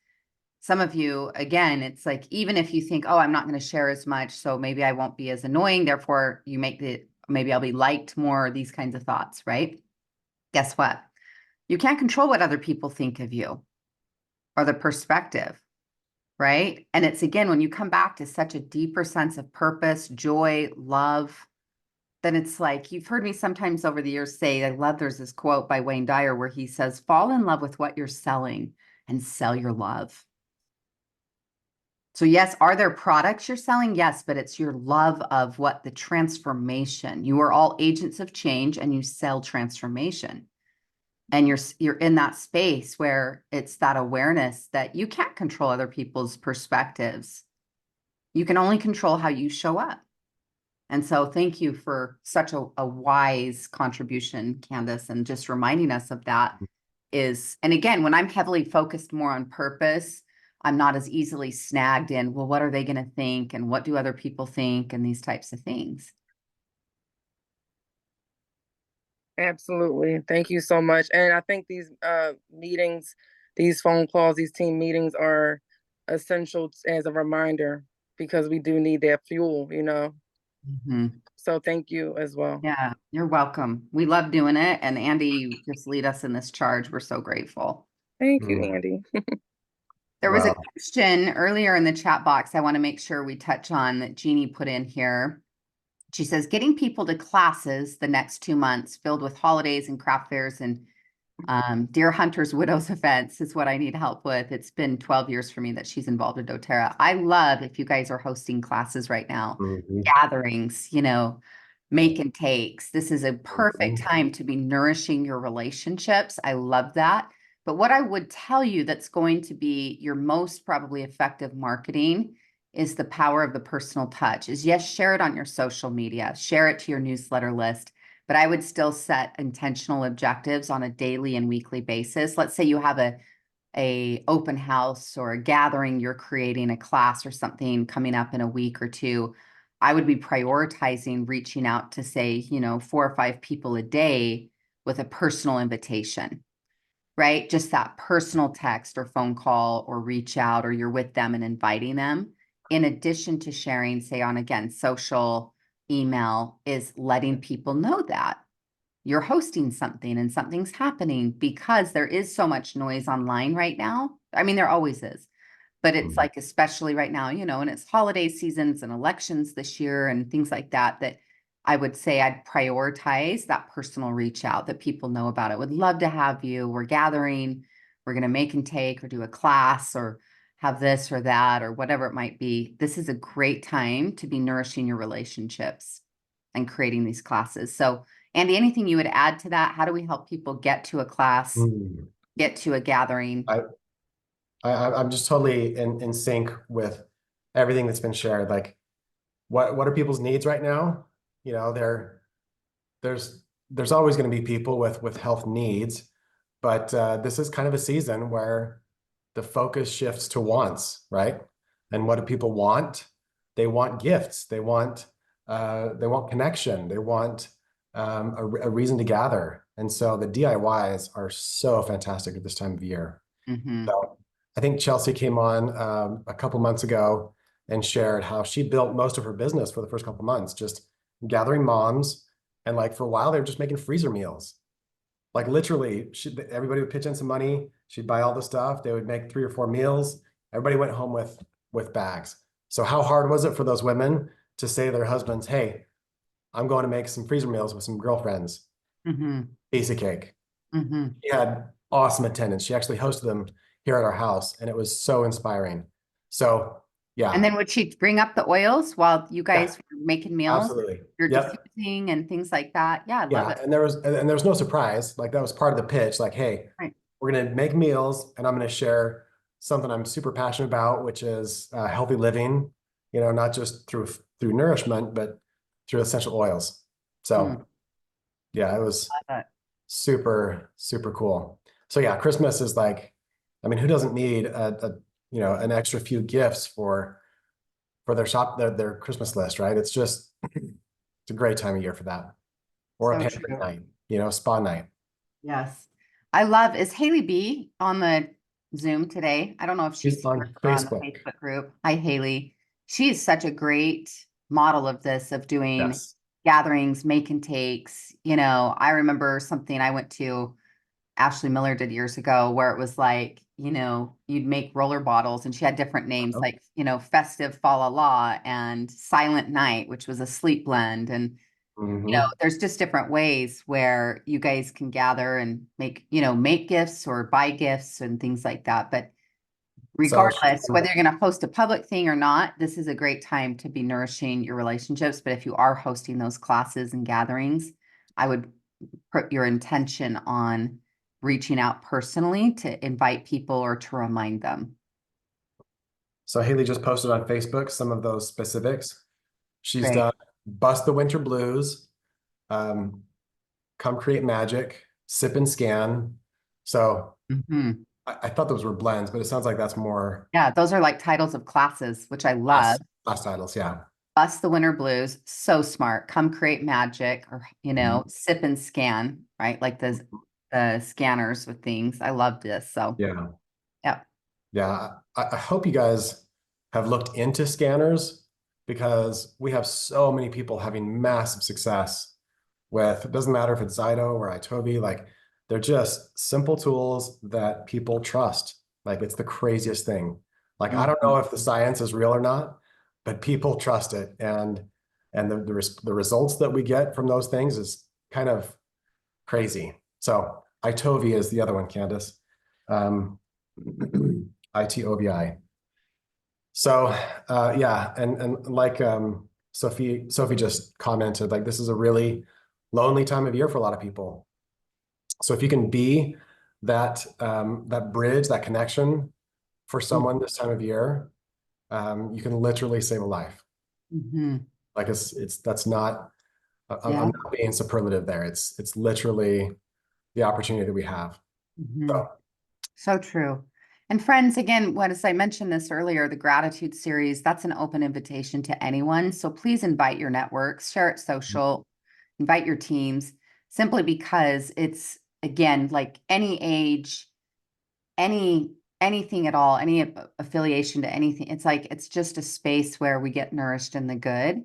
Some of you, again, it's like, even if you think, oh, I'm not going to share as much, so maybe I won't be as annoying. Therefore, you make maybe I'll be liked more, these kinds of thoughts, right? Guess what? You can't control what other people think of you or the perspective, right? And it's again, when you come back to such a deeper sense of purpose, joy, love, then it's like you've heard me sometimes over the years say, I love there's this quote by Wayne Dyer where he says, fall in love with what you're selling and sell your love. So, yes, are there products you're selling? Yes, but it's your love of what the transformation. You are all agents of change and you sell transformation. And you're in that space where it's that awareness that you can't control other people's perspectives. You can only control how you show up. And so thank you for such a wise contribution, Candace, and just reminding us of that is, and again, when I'm heavily focused more on purpose, I'm not as easily snagged in, well, what are they going to think? And what do other people think? And these types of things. Absolutely. Thank you so much. And I think these meetings, these phone calls, these team meetings are essential as a reminder because we do need that fuel. Mhm. So thank you as well. Yeah, you're welcome. We love doing it. And Andy, you just lead us in this charge. We're so grateful. Thank you, Mm, Andy. There was a Well, question earlier in the chat box I want to make sure we touch on that Jeannie put in here. She says, getting people to classes the next 2 months filled with holidays and craft fairs and Deer Hunter's Widow's Events is what I need help with. It's been 12 years for me that she's involved in doTERRA. I love if you guys are hosting classes right now, Mhm. gatherings, make and takes. This is a perfect Mhm. time to be nourishing your relationships. I love that. But what I would tell you that's going to be your most probably effective marketing is the power of the personal touch. Is yes, share it on your social media, share it to your newsletter list, but I would still set intentional objectives on a daily and weekly basis. Let's say you have a open house or a gathering, you're creating a class or something coming up in a week or two. I would be prioritizing reaching out to say, 4 or 5 people a day with a personal invitation, right? Just that personal text or phone call or reach out, or you're with them and inviting them. In addition to sharing, say on again, social, email, is letting people know that you're hosting something and something's happening, because there is so much noise online right now. I mean, there always is, but it's like, especially right now, and it's holiday seasons and elections this year and things like that, that I would say I'd prioritize that personal reach out, that people know about it. Would love to have you. We're gathering, we're going to make and take or do a class or have this or that or whatever it might be. This is a great time to be nourishing your relationships and creating these classes. So, Andy, anything you would add to that? How do we help people get to a class, Mm. get to a gathering? I'm just totally in sync with everything that's been shared. Like, what are people's needs right now? There's always going to be people with health needs, but this is kind of a season where the focus shifts to wants, right? And what do people want? They want gifts. They want connection. They want a reason to gather. And so the DIYs are so fantastic at this time of year. Mm-hmm. So I think Chelsea came on a couple months ago and shared how she built most of her business for the first couple months, just gathering moms. And like for a while, they were just making freezer meals. Like literally, everybody would pitch in some money. She'd buy all the stuff. They would make 3 or 4 meals. Everybody went home with bags. So how hard was it for those women to say to their husbands, "Hey, I'm going to make some freezer meals with some girlfriends, Mm-hmm. piece of cake." Mm-hmm. She had awesome attendance. She actually hosted them here at our house, and it was so inspiring. So And yeah, then would she bring up the oils while you yeah, guys were making meals? absolutely. You're Yep. diffusing and things like that. Yeah, I love Yeah. it. And there was no surprise. Like that was part of the pitch. Like, hey, Right. we're going to make meals and I'm going to share something I'm super passionate about, which is healthy living, not just through nourishment, but through essential oils. Mm, So yeah, it was love it. super, super cool. So yeah, Christmas is like, I mean, who doesn't need an extra few gifts for their Christmas list, right? It's a great time of year for that. Or a So pampered true. night, spa night. Yes. I love, is Haley B on the Zoom today? I don't know if She's she's here on or on the Facebook. Facebook group. Hi, Haley. She is such a great model of this, of doing Yes. gatherings, make and takes. I remember something I went to, Ashley Miller did years ago, where it was like, you'd make roller bottles and she had different names Oh. like, festive fa la la and silent night, which was a sleep blend. And Hmm. there's just different ways where you guys can gather and make gifts or buy gifts and things like that. But So regardless, whether you're going to host a public thing or not, this is a great time to be nourishing your relationships. But if you are hosting those classes and gatherings, I would put your intention on reaching out personally to invite people or to remind them. Haley just posted on Facebook some of those specifics. She's Great. done Bust the Winter Blues, um, Come Create Magic, Sip and Scan. So Mhm. I thought those were blends, but it sounds like that's more Yeah, those are like titles of classes, which I love. class titles. Yeah. Bust the Winter Blues, so smart. Come Create Magic, or Mhm. Sip and Scan, right? Like the scanners with things. I love this. So Yeah. yeah. Yeah. I hope you guys have looked into scanners because we have so many people having massive success with, it doesn't matter if it's Zyto or Itobi, like they're just simple tools that people trust. Like it's the craziest thing. Like I don't Mhm. know if the science is real or not, but people trust it. And the results that we get from those things is kind of crazy. So Itovi is the other one, Candace. ITOVI. So yeah, and like Sophie just commented, like this is a really lonely time of year for a lot of people. So if you can be that that bridge, that connection for someone this time of year, you can literally save a life. Mm-hmm. Like that's not, I'm Yeah. not being superlative there. It's literally the opportunity that we have. Mm-hmm. So So true. And friends, again, what as I mentioned this earlier, the gratitude series, that's an open invitation to anyone. So please invite your networks, share it social, invite your teams, simply because it's, again, like any age, anything at all, any affiliation to anything. It's like it's just a space where we get nourished in the good.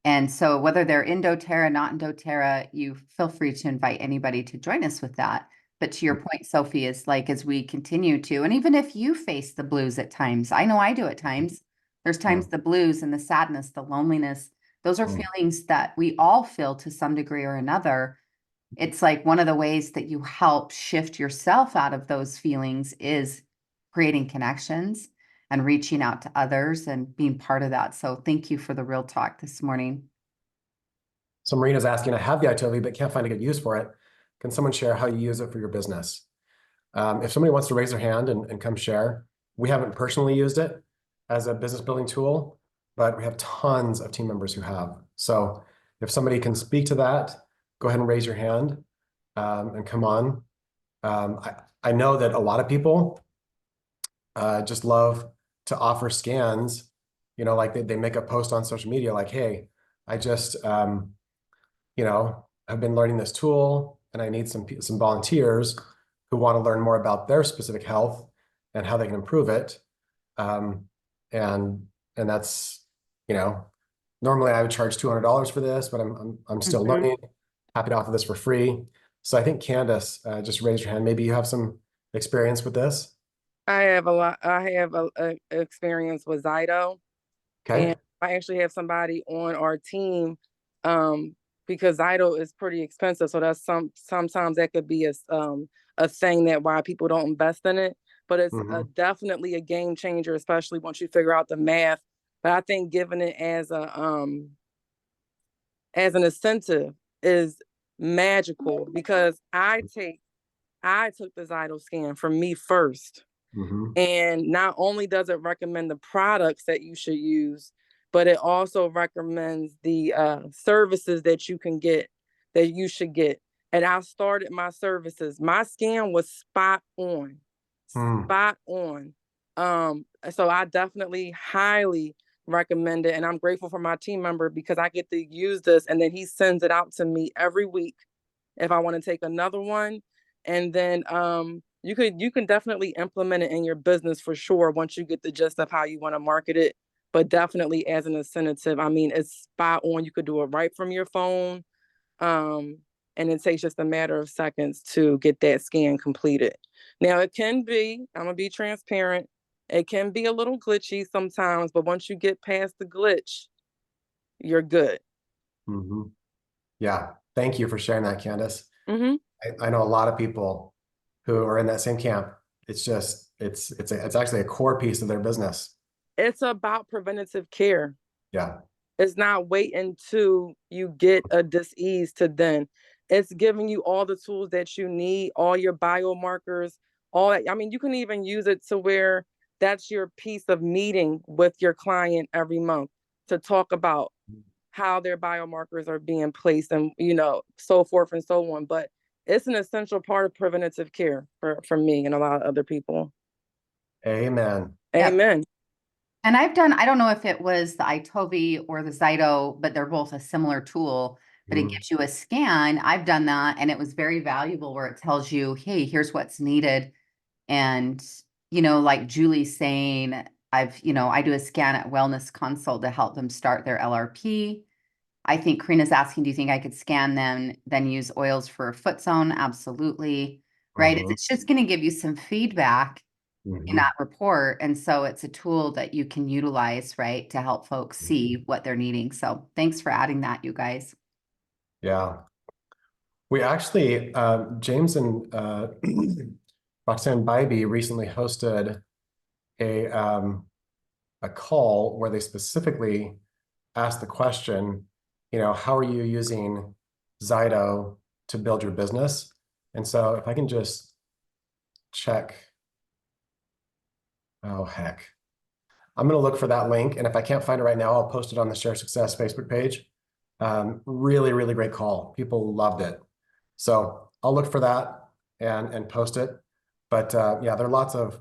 And so whether they're in doTERRA, not in doTERRA, you feel free to invite anybody to join us with that. But to your point, Sophie, is like as we continue to, and even if you face the blues at times, I know I do at times, there's times the blues and the sadness, the loneliness, those are feelings that we all feel to some degree or another. It's like one of the ways that you help shift yourself out of those feelings is creating connections and reaching out to others and being part of that. So thank you for the real talk this morning. So Marina's asking, I have the Itovi, but can't find a good use for it. Can someone share how you use it for your business? If somebody wants to raise their hand and come share, we haven't personally used it as a business building tool, but we have tons of team members who have. So if somebody can speak to that, go ahead and raise your hand and come on. I know that a lot of people just love to offer scans, you know, like they make a post on social media like, hey, I just, you know, I've been learning this tool and I need some volunteers who want to learn more about their specific health and how they can improve it. And that's, you know, normally I would charge $200 for this, but I'm still learning. Happy to offer this for free. So I think Candace, just raise your hand. Maybe you have some experience with this. I have a lot. I have a experience with Zyto, Okay. and I actually have somebody on our team, because Zyto is pretty expensive. So that's sometimes that could be a thing that why people don't invest in it. But it's definitely a game changer, especially once you figure out the math. But I think giving it as an incentive is magical because I took the Zyto scan for me first. And not only does it recommend the products that you should use, but it also recommends the services that you can get, that you should get. And I started my services. My scan was spot on, spot on. So I definitely highly recommend it. And I'm grateful for my team member because I get to use this and then he sends it out to me every week if I want to take another one. And then you can definitely implement it in your business for sure once you get the gist of how you want to market it. But definitely as an incentive, I mean, it's spot on. You could do it right from your phone. And it takes just a matter of seconds to get that scan completed. Now it can be, I'm gonna be transparent, it can be a little glitchy sometimes, but once you get past the glitch, you're good. Yeah. Thank you for sharing that, Candace. I know a lot of people who are in that same camp. It's just, it's actually a core piece of their business. It's about preventative care. Yeah. It's not waiting till you get a disease to then. It's giving you all the tools that you need, all your biomarkers, all that. I mean, you can even use it to where that's your piece of meeting with your client every month to talk about how their biomarkers are being placed and, so forth and so on. But it's an essential part of preventative care for me and a lot of other people. Amen. Amen. And I don't know if it was the Itovi or the Zyto, but they're both a similar tool, but it gives you a scan. I've done that and it was very valuable where it tells you, hey, here's what's needed. And, like Julie's saying, I do a scan at Wellness Consult to help them start their LRP. I think Karina's asking, do you think I could scan them, then use oils for a foot zone? Absolutely. Right. It's just going to give you some feedback in that report. And so it's a tool that you can utilize, right, to help folks see what they're needing. So thanks for adding that, you guys. Yeah. We actually, James and Roxanne Bybee recently hosted a call where they specifically asked the question, how are you using Zyto to build your business? And so if I can just check, oh heck, I'm going to look for that link. And if I can't find it right now, I'll post it on the Share Success Facebook page. Really, really great call. People loved it. So I'll look for that and post it. But yeah, there are lots of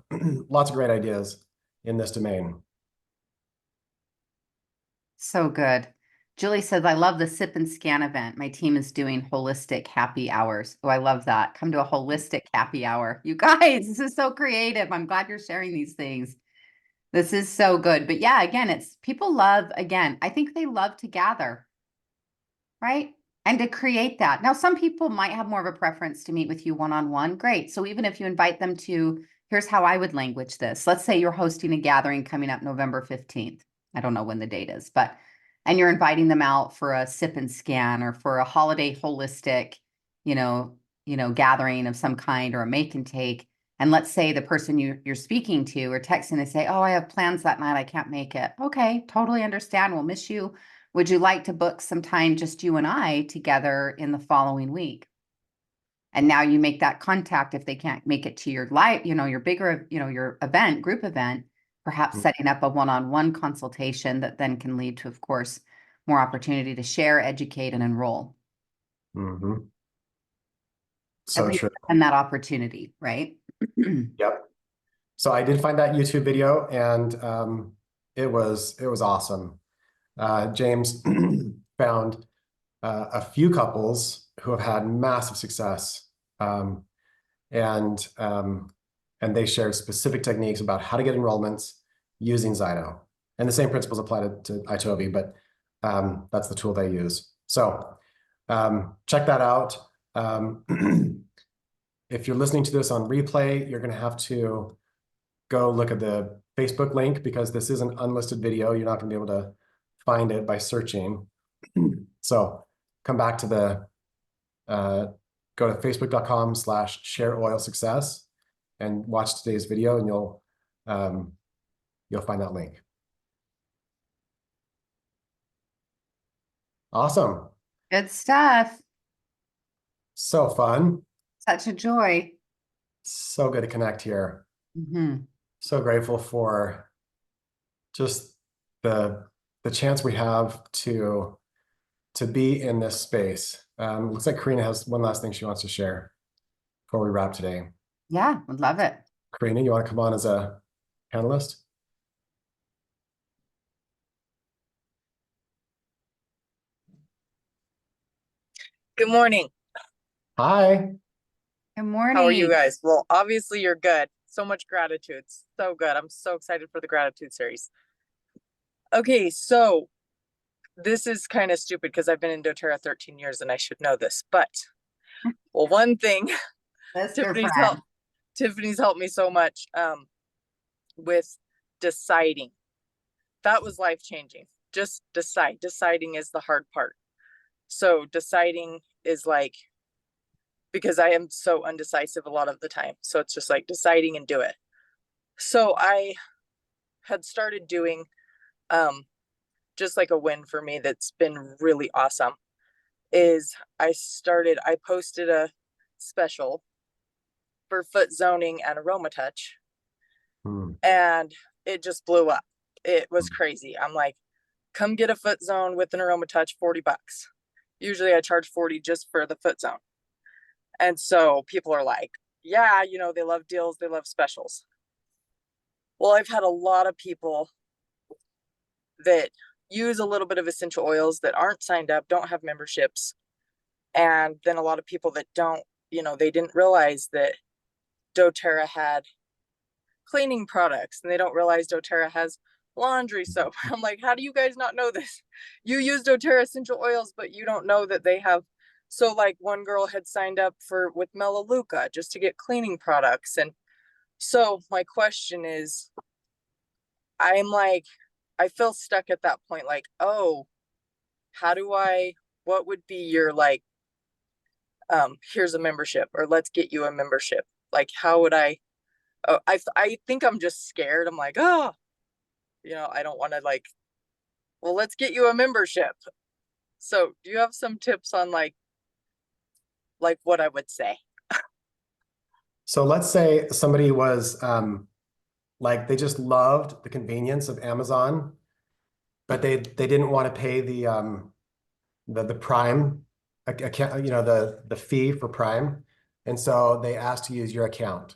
great ideas in this domain. So good. Julie says, I love the sip and scan event. My team is doing holistic happy hours. Oh, I love that. Come to a holistic happy hour. You guys, this is so creative. I'm glad you're sharing these things. This is so good. But yeah, again, it's people love, again, I think they love to gather, right? And to create that. Now, some people might have more of a preference to meet with you one-on-one. Great. So even if you invite them to, here's how I would language this. Let's say you're hosting a gathering coming up November 15th. I don't know when the date is, but, and you're inviting them out for a sip and scan or for a holiday holistic, gathering of some kind or a make and take. And let's say the person you're speaking to or texting, they say, oh, I have plans that night. I can't make it. Okay, totally understand. We'll miss you. Would you like to book some time, just you and I together in the following week? And now you make that contact if they can't make it to your live, your bigger, your event, group event, perhaps setting up a one-on-one consultation that then can lead to, of course, more opportunity to share, educate, and enroll. Mm-hmm. At So least true. and that opportunity, right? Yep. So I did find that YouTube video, and it was awesome. James found a few couples who have had massive success, and they shared specific techniques about how to get enrollments using Zyto. And the same principles apply to Itovi, but that's the tool they use. So check that out. If you're listening to this on replay, you're going to have to go look at the Facebook link because this is an unlisted video. You're not going to be able to find it by searching. So come back to go to facebook.com/shareoilsuccess and watch today's video, and you'll find that link. Awesome. Good stuff. So fun. Such a joy. So good to connect here. Mm-hmm. So grateful for just the chance we have to be in this space. Looks like Karina has one last thing she wants to share before we wrap today. Yeah, would love it. Karina, you want to come on as a panelist? Good morning. Hi. Good morning. How are you guys? Well, obviously you're good. So much gratitude. So good. I'm so excited for the gratitude series. Okay, so this is kind of stupid because I've been in doTERRA 13 years and I should know this, but well, one thing Tiffany's helped me so much with deciding. That was life-changing. Just decide. Deciding is the hard part. So deciding is like, because I am so undecisive a lot of the time. So it's just like deciding and do it. So I had started doing just like a win for me that's been really awesome is I posted a special for foot zoning and aroma touch. And it just blew up. It was crazy. I'm like, come get a foot zone with an aroma touch, $40. Usually I charge 40 just for the foot zone. And so people are like, yeah, they love deals, they love specials. Well, I've had a lot of people that use a little bit of essential oils that aren't signed up, don't have memberships. And then a lot of people that don't, they didn't realize that doTERRA had cleaning products and they don't realize doTERRA has laundry soap. I'm like, how do you guys not know this? You use doTERRA essential oils, but you don't know that they have. So like one girl had signed up with Melaleuca just to get cleaning products. And so my question is, I'm like, I feel stuck at that point. Like, oh, what would be your like here's a membership, or let's get you a membership. Like, how would I think I'm just scared. I'm like, oh, I don't want to like, well, let's get you a membership. So do you have some tips on like what I would say? So let's say somebody was like they just loved the convenience of Amazon, but they didn't want to pay the Prime account, the fee for Prime, and so they asked to use your account.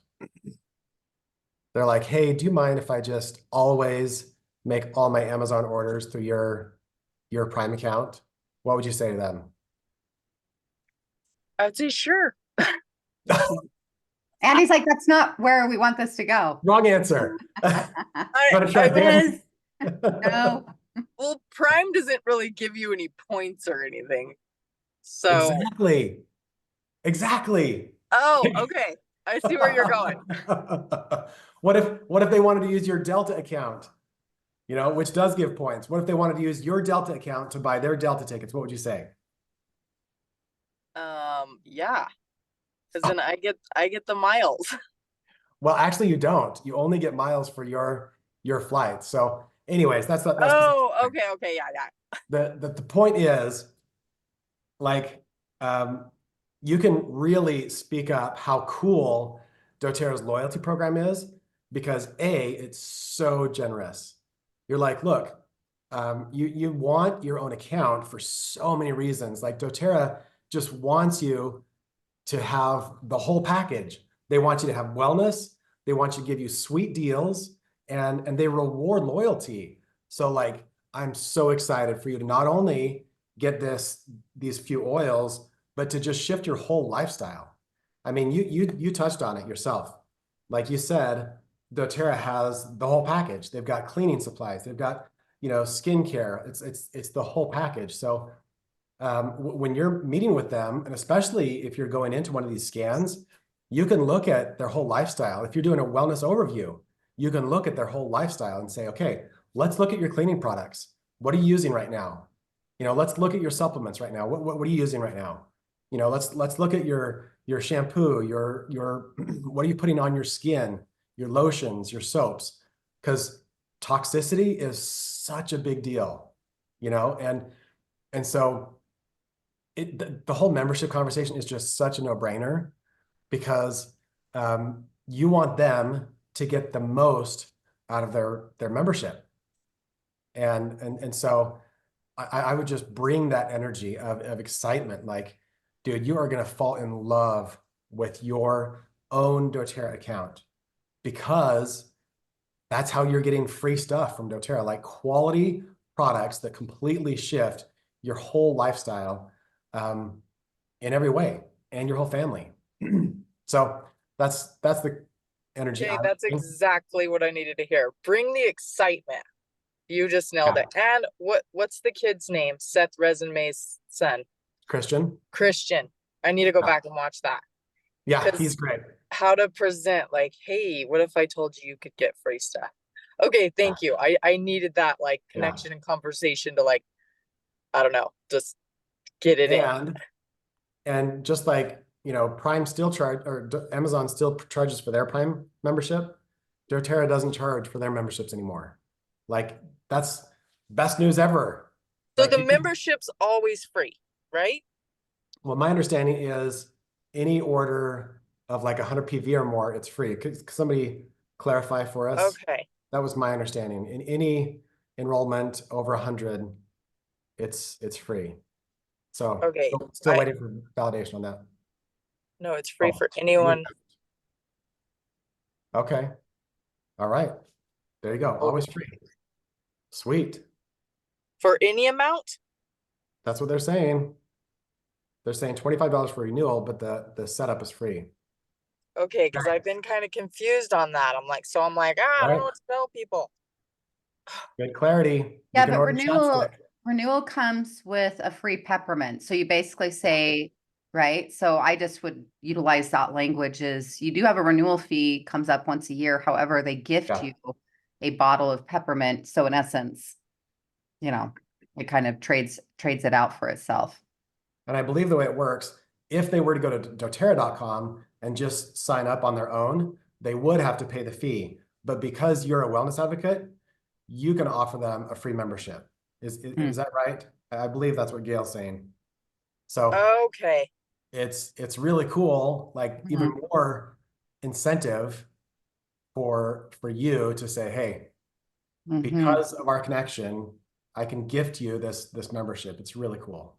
They're like, hey, do you mind if I just always make all my Amazon orders through your Prime account? What would you say to them? I'd say sure. Andy's like, that's not where we want this to go. Wrong answer. Wanna try I again? No. well, Prime doesn't really give you any points or anything. So Exactly. oh, okay. I see where you're going. What if they wanted to use your Delta account, which does give points? What if they wanted to use your Delta account to buy their Delta tickets? What would you say? Yeah. Because then I get the miles. Well, actually, you don't. You only get miles for your flight. So, anyways, that's Oh, okay, yeah. the point is, like, you can really speak up how cool doTERRA's loyalty program is, because it's so generous. You're like, look, you want your own account for so many reasons. Like doTERRA just wants you to have the whole package. They want you to have wellness. They want you to give you sweet deals, and they reward loyalty. So like, I'm so excited for you to not only get these few oils, but to just shift your whole lifestyle. I mean, you touched on it yourself. Like you said, doTERRA has the whole package. They've got cleaning supplies. They've got, skincare. It's the whole package. So when you're meeting with them, and especially if you're going into one of these scans, you can look at their whole lifestyle. If you're doing a wellness overview, you can look at their whole lifestyle and say, okay, let's look at your cleaning products. What are you using right now? Let's look at your supplements right now. What are you using right now? Let's look at your shampoo, your what are you putting on your skin, your lotions, your soaps, because toxicity is such a big deal, and so the whole membership conversation is just such a no-brainer, because you want them to get the most out of their membership, and so I would just bring that energy of excitement. Like, dude, you are going to fall in love with your own doTERRA account, because that's how you're getting free stuff from doTERRA, like quality products that completely shift your whole lifestyle in every way, and your whole family. So that's the energy. Okay, that's exactly what I needed to hear. Bring the excitement. You just nailed it. And what's the kid's name? Seth Resume's son. Christian. I need to go back and watch that. Yeah, he's great. How to present, like, hey, what if I told you could get free stuff? Okay, thank you. I needed that like connection and conversation to, like, I don't know, just get it in. And just like, Prime still Amazon still charges for their Prime membership, doTERRA doesn't charge for their memberships anymore. Like, that's best news ever. So like, the membership's always free, right? Well, my understanding is any order of like 100 PV or more, it's free. Could somebody clarify for us? Okay. That was my understanding. In any enrollment over 100, it's free. So okay, still waiting for validation on that. No, it's free for anyone. Okay. All right. There you go. Always free. Sweet. For any amount? That's what they're saying. They're saying $25 for renewal, but the setup is free. Okay, because I've been kind of confused on that. I don't know what to tell people. Good clarity. Yeah, but renewal comes with a free peppermint. So you basically say, right? So I just would utilize that language is you do have a renewal fee, comes up once a year. However, they gift you a bottle of peppermint. So in essence, it kind of trades it out for itself. And I believe the way it works, If they were to go to doTERRA.com and just sign up on their own, they would have to pay the fee. But because you're a wellness advocate, you can offer them a free membership. Is that right? I believe that's what Gail's saying. So Okay. it's really cool, like even more incentive for you to say, hey, because of our connection, I can gift you this membership. It's really cool.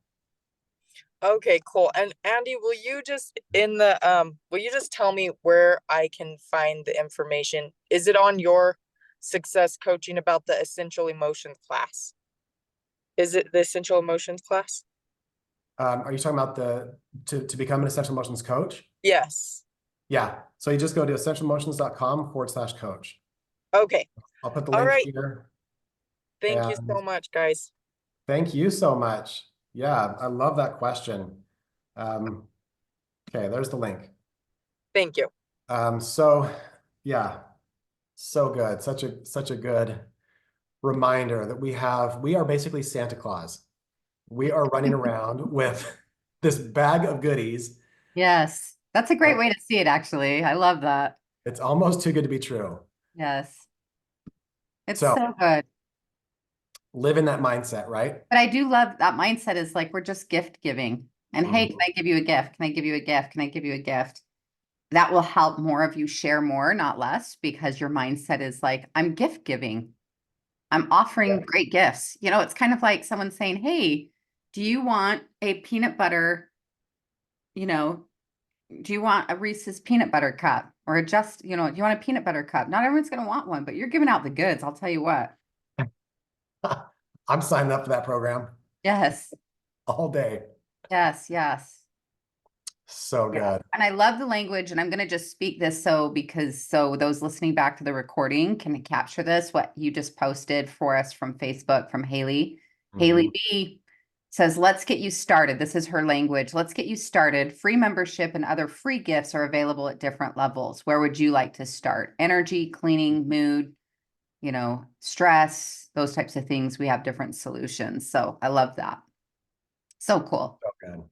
Okay, cool. And Andy, will you just will you just tell me where I can find the information? Is it on your success coaching about the essential emotions class? Is it the essential emotions class? Are you talking about to become an essential emotions coach? Yes. Yeah. So you just go to essentialemotions.com/coach. Okay. I'll put the All link right. here. Thank you so much, guys. Thank you so much. Yeah, I love that question. Okay, there's the link. Thank you. So yeah, so good. Such a good reminder that we are basically Santa Claus. We are running around with this bag of goodies. Yes. That's a great way to see it, actually. I love that. It's almost too good to be true. Yes. It's So so good. live in that mindset, right? But I do love that mindset is like we're just gift giving. And hey, can I give you a gift? Can I give you a gift? Can I give you a gift? That will help more of you share more, not less, because your mindset is like, I'm gift giving. I'm offering great gifts. You know, it's kind of like someone saying, hey, do you want a peanut butter, you know, do you want a Reese's peanut butter cup or do you want a peanut butter cup? Not everyone's going to want one, but you're giving out the goods. I'll tell you what. I'm signing up for that program Yes. all day. Yes. Yes. So Yeah. good. And I love the language, and I'm going to just speak this so those listening back to the recording can capture this, what you just posted for us from Facebook from Haley. Haley B says, let's get you started. This is her language. Let's get you started. Free membership and other free gifts are available at different levels. Where would you like to start? Energy, cleaning, mood, stress, those types of things. We have different solutions. So I love that. So cool. So good.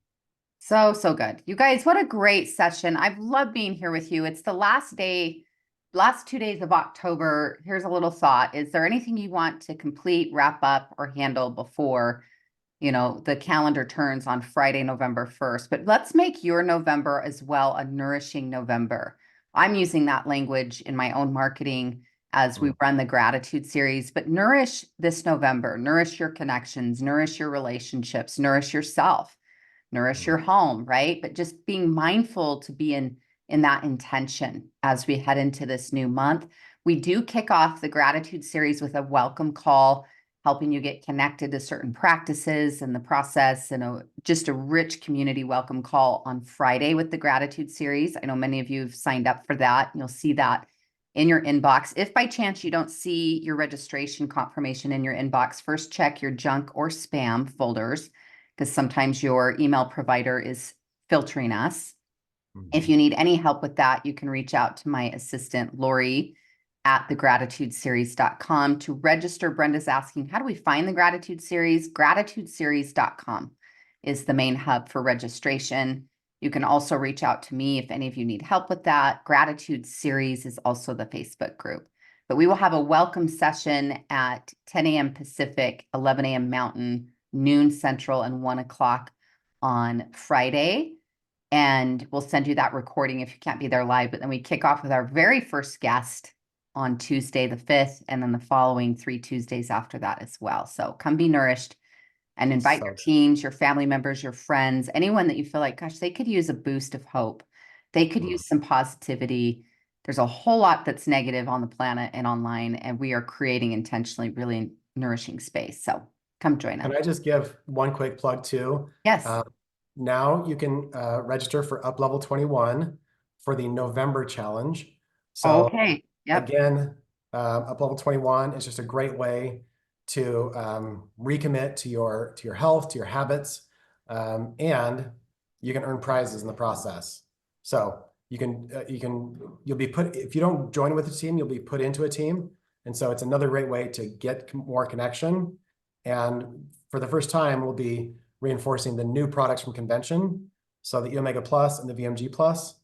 So good. You guys, what a great session. I've loved being here with you. It's the last 2 days of October. Here's a little thought. Is there anything you want to complete, wrap up, or handle before, the calendar turns on Friday, November 1st? But let's make your November as well a nourishing November. I'm using that language in my own marketing as we run the gratitude series, but nourish this November, nourish your connections, nourish your relationships, nourish yourself. Nourish your home, right? But just being mindful to be in that intention as we head into this new month. We do kick off the gratitude series with a welcome call, helping you get connected to certain practices and the process, and just a rich community welcome call on Friday with the gratitude series. I know many of you have signed up for that. You'll see that in your inbox. If by chance you don't see your registration confirmation in your inbox, first check your junk or spam folders, because sometimes your email provider is filtering us. If you need any help with that, you can reach out to my assistant, Lori, at thegratitudeseries.com to register. Brenda's asking, how do we find the gratitude series? Gratitudeseries.com is the main hub for registration. You can also reach out to me if any of you need help with that. Gratitude Series is also the Facebook group. But we will have a welcome session at 10 a.m. Pacific, 11 a.m. Mountain, noon Central, and 1 o'clock on Friday. And we'll send you that recording if you can't be there live. But then we kick off with our very first guest on Tuesday the 5th, and then the following 3 Tuesdays after that as well. So come be nourished and invite your teams, your family members, your friends, anyone that you feel like, gosh, they could use a boost of hope. They could use some positivity. There's a whole lot that's negative on the planet and online, and we are creating intentionally really nourishing space. So come join us. Can I just give one quick plug too? Yes. Now you can register for Up Level 21 for the November challenge. So okay. Yep. Again, Up Level 21 is just a great way to recommit to your health, to your habits, and you can earn prizes in the process. So you'll be put, if you don't join with a team, you'll be put into a team. And so it's another great way to get more connection. And for the first time, we'll be reinforcing the new products from convention. So the E Omega Plus and the VMG Plus.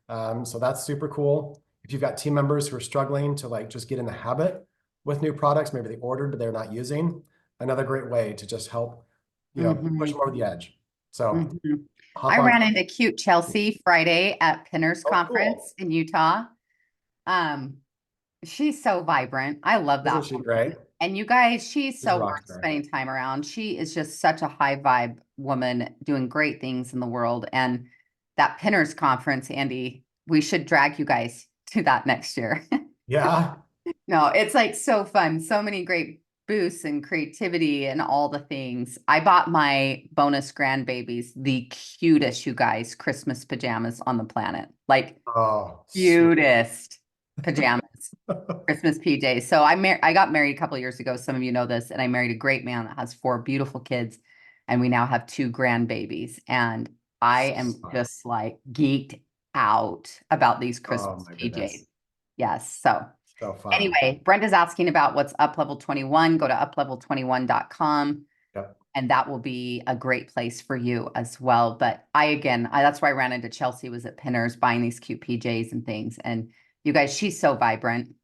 So that's super cool. If you've got team members who are struggling to like just get in the habit with new products, maybe they ordered, but they're not using, another great way to just help, push Mhm. them over the edge. So Mhm. hop I on. ran into cute Chelsea Friday at Pinner's Oh, conference in Utah. She's so vibrant. I love Isn't that she woman. great? And you guys, she's She's a so rock worth star. spending time around. She is just such a high vibe woman doing great things in the world. And that Pinners conference, Andy, we should drag you guys to that next year. Yeah. No, it's like so fun. So many great boosts and creativity and all the things. I bought my bonus grandbabies the cutest, you guys, Christmas pajamas on the planet. Like Oh, cutest pajamas. Christmas PJs. So I got married a couple of years ago. Some of you know this, and I married a great man that has 4 beautiful kids, and we now have 2 grandbabies. And I am just like geeked out about these Christmas my PJs. goodness. Yes. So So fun. anyway, Brenda's asking about what's Up Level 21. Go to uplevel21.com. Yep. And that will be a great place for you as well. But that's why I ran into Chelsea, was at Pinners buying these cute PJs and things. And you guys, she's so vibrant.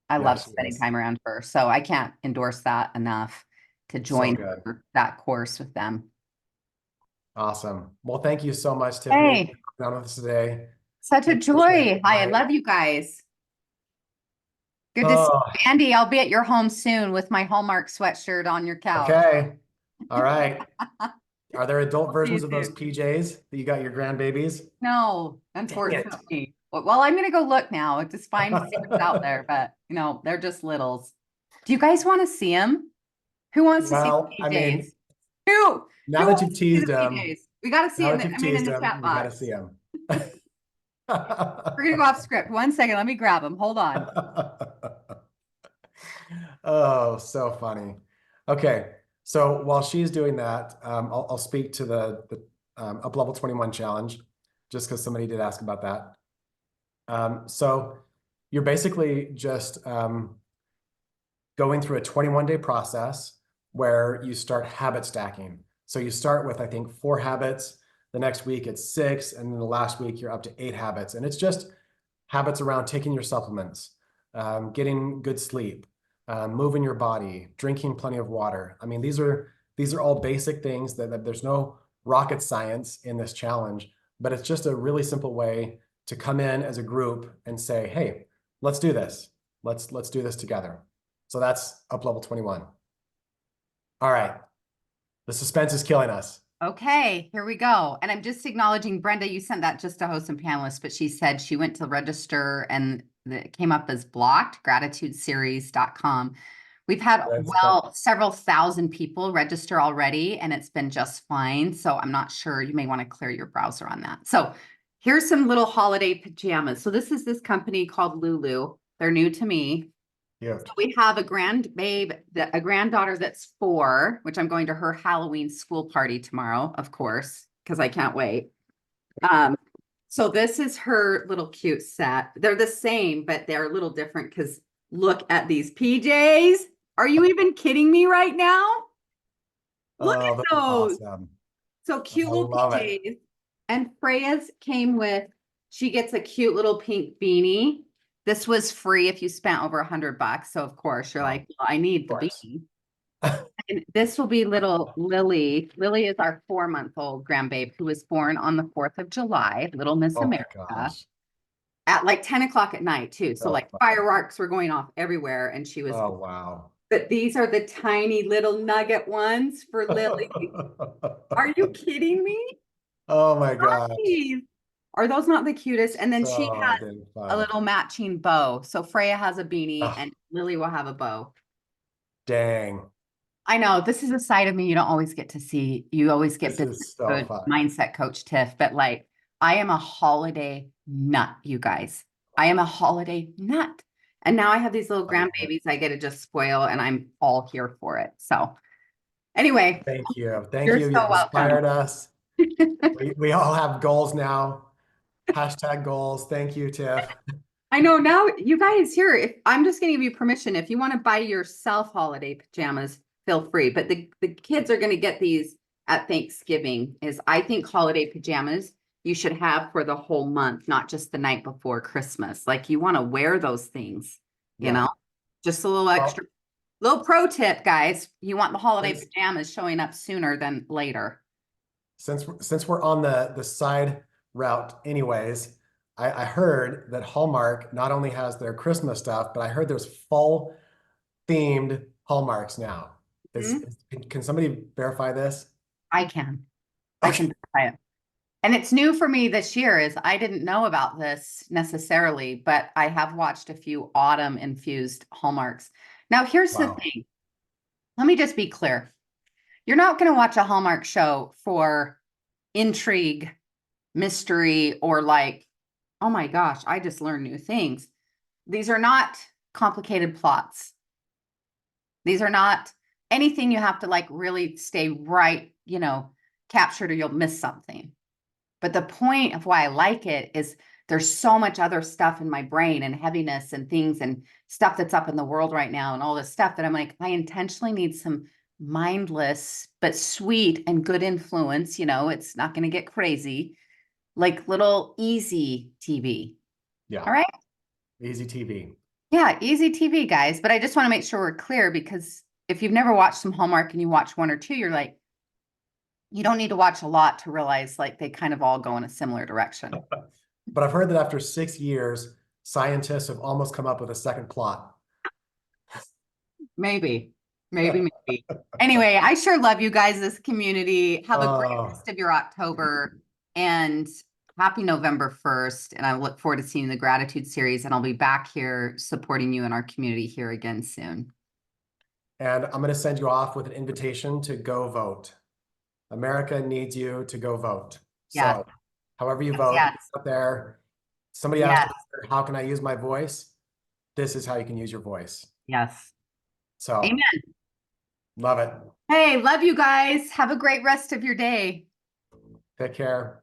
I Yeah, love she spending is. time around her. So I can't endorse that enough to join good. that course with them. Awesome. Well, thank you so much, Tiffany, Hey, for coming with us today. such a We appreciate joy. it, Hi, I right? love you guys. Good to see Oh, you. Andy, I'll be at your home soon with my Hallmark sweatshirt on your couch. okay. All right. Are there adult I'll see you versions of those soon. PJs that you got your grandbabies? No, Dang it. unfortunately. Well, I'm gonna go look now to find see what's out there, but they're just littles. Do you guys want to see them? Who wants to see Well, the I PJs? mean, Who now that wants you've to see the teased them, PJs? We got to see them. I mean, in the chat we got to box. see them. We're gonna go off script. 1 second. Let me grab them. Hold on. Oh, so funny. Okay, so while she's doing that, I'll speak to the Up Level 21 challenge, just because somebody did ask about that. So you're basically just going through a 21-day process where you start habit stacking. So you start with, I think, 4 habits. The next week it's 6, and then the last week you're up to 8 habits. And it's just habits around taking your supplements, getting good sleep, moving your body, drinking plenty of water. I mean, these are all basic things that there's no rocket science in this challenge, but it's just a really simple way to come in as a group and say, hey, let's do this. Let's do this together. So that's Up Level 21. All right. The suspense is killing us. Okay, here we go. And I'm just acknowledging Brenda, you sent that just to host some panelists, but she said she went to register and it came up as blocked, gratitudeseries.com. We've had, several thousand people register already, and it's been just fine. So I'm not sure. You may want to clear your browser on that. So here's some little holiday pajamas. So this is this company called Lulu. They're new to me. Yeah. So we have a granddaughter that's 4, which I'm going to her Halloween school party tomorrow, of course, because I can't wait. So this is her little cute set. They're the same, but they're a little different because look at these PJs. Are you even kidding me right now? Look at those. Awesome. So cute I little love PJs. it. And Freya's came with, she gets a cute little pink beanie. This was free if you spent over $100. So of course you're like, well, I need the beanie. And this will be little Lily. Lily is our 4-month-old grandbabe who was born on the 4th of July, Little Miss America, at like 10 o'clock at night too. So like fireworks were going off everywhere, and she was. Oh, wow. But these are the tiny little nugget ones for Lily. Are you kidding me? Oh my God. Are those not the cutest? And then she has fun. a little matching bow. So Freya has a beanie and Lily will have a bow. Dang. I know this is a side of me you don't always get to see. You always get business good mindset coach Tiff, but like I am a holiday nut, you guys. I am a holiday nut. And now I have these little grandbabies I get to just spoil, and I'm all here for it. So anyway. Thank you. Thank you. You've You've inspired us. we all have goals now. Hashtag goals. Thank you, Tiff. I know now you guys here, if I'm just gonna give you permission, if you want to buy yourself holiday pajamas, feel free. But the kids are gonna get these at Thanksgiving. I think holiday pajamas you should have for the whole month, not just the night before Christmas. Like you want to wear those things, you Yeah. know, just a little Well, extra, little pro tip, guys. You want the holiday Thanks. pajamas showing up sooner than later. Since we're on the side route anyways, I heard that Hallmark not only has their Christmas stuff, but I heard there's fall themed Hallmarks now. Can somebody verify this? I can verify it. And it's new for me this year is I didn't know about this necessarily, but I have watched a few autumn infused Hallmarks. Now, here's the Wow. thing. Let me just be clear. You're not going to watch a Hallmark show for intrigue, mystery, or like, oh my gosh, I just learned new things. These are not complicated plots. These are not anything you have to like really stay right, you know, captured or you'll miss something. But the point of why I like it is there's so much other stuff in my brain and heaviness and things and stuff that's up in the world right now and all this stuff that I'm like, I intentionally need some mindless but sweet and good influence. You know, it's not going to get crazy, like little easy TV. Yeah. All right. Easy TV. Yeah, easy TV, guys. But I just want to make sure we're clear because if you've never watched some Hallmark and you watch one or two, you're like, you don't need to watch a lot to realize like they kind of all go in a similar direction. But I've heard that after 6 years, scientists have almost come up with a second plot. Maybe. Anyway, I sure love you guys, this community. Have a great Oh. rest of your October and happy November 1st. And I look forward to seeing the gratitude series and I'll be back here supporting you in our community here again soon. And I'm going to send you off with an invitation to go vote. America needs you to go vote. Yes. So however you vote, Yes. out there, somebody Yes. asked, how can I use my voice? This is how you can use your voice. Yes. So Amen. Love it. Hey, love you guys. Have a great rest of your day. Take care.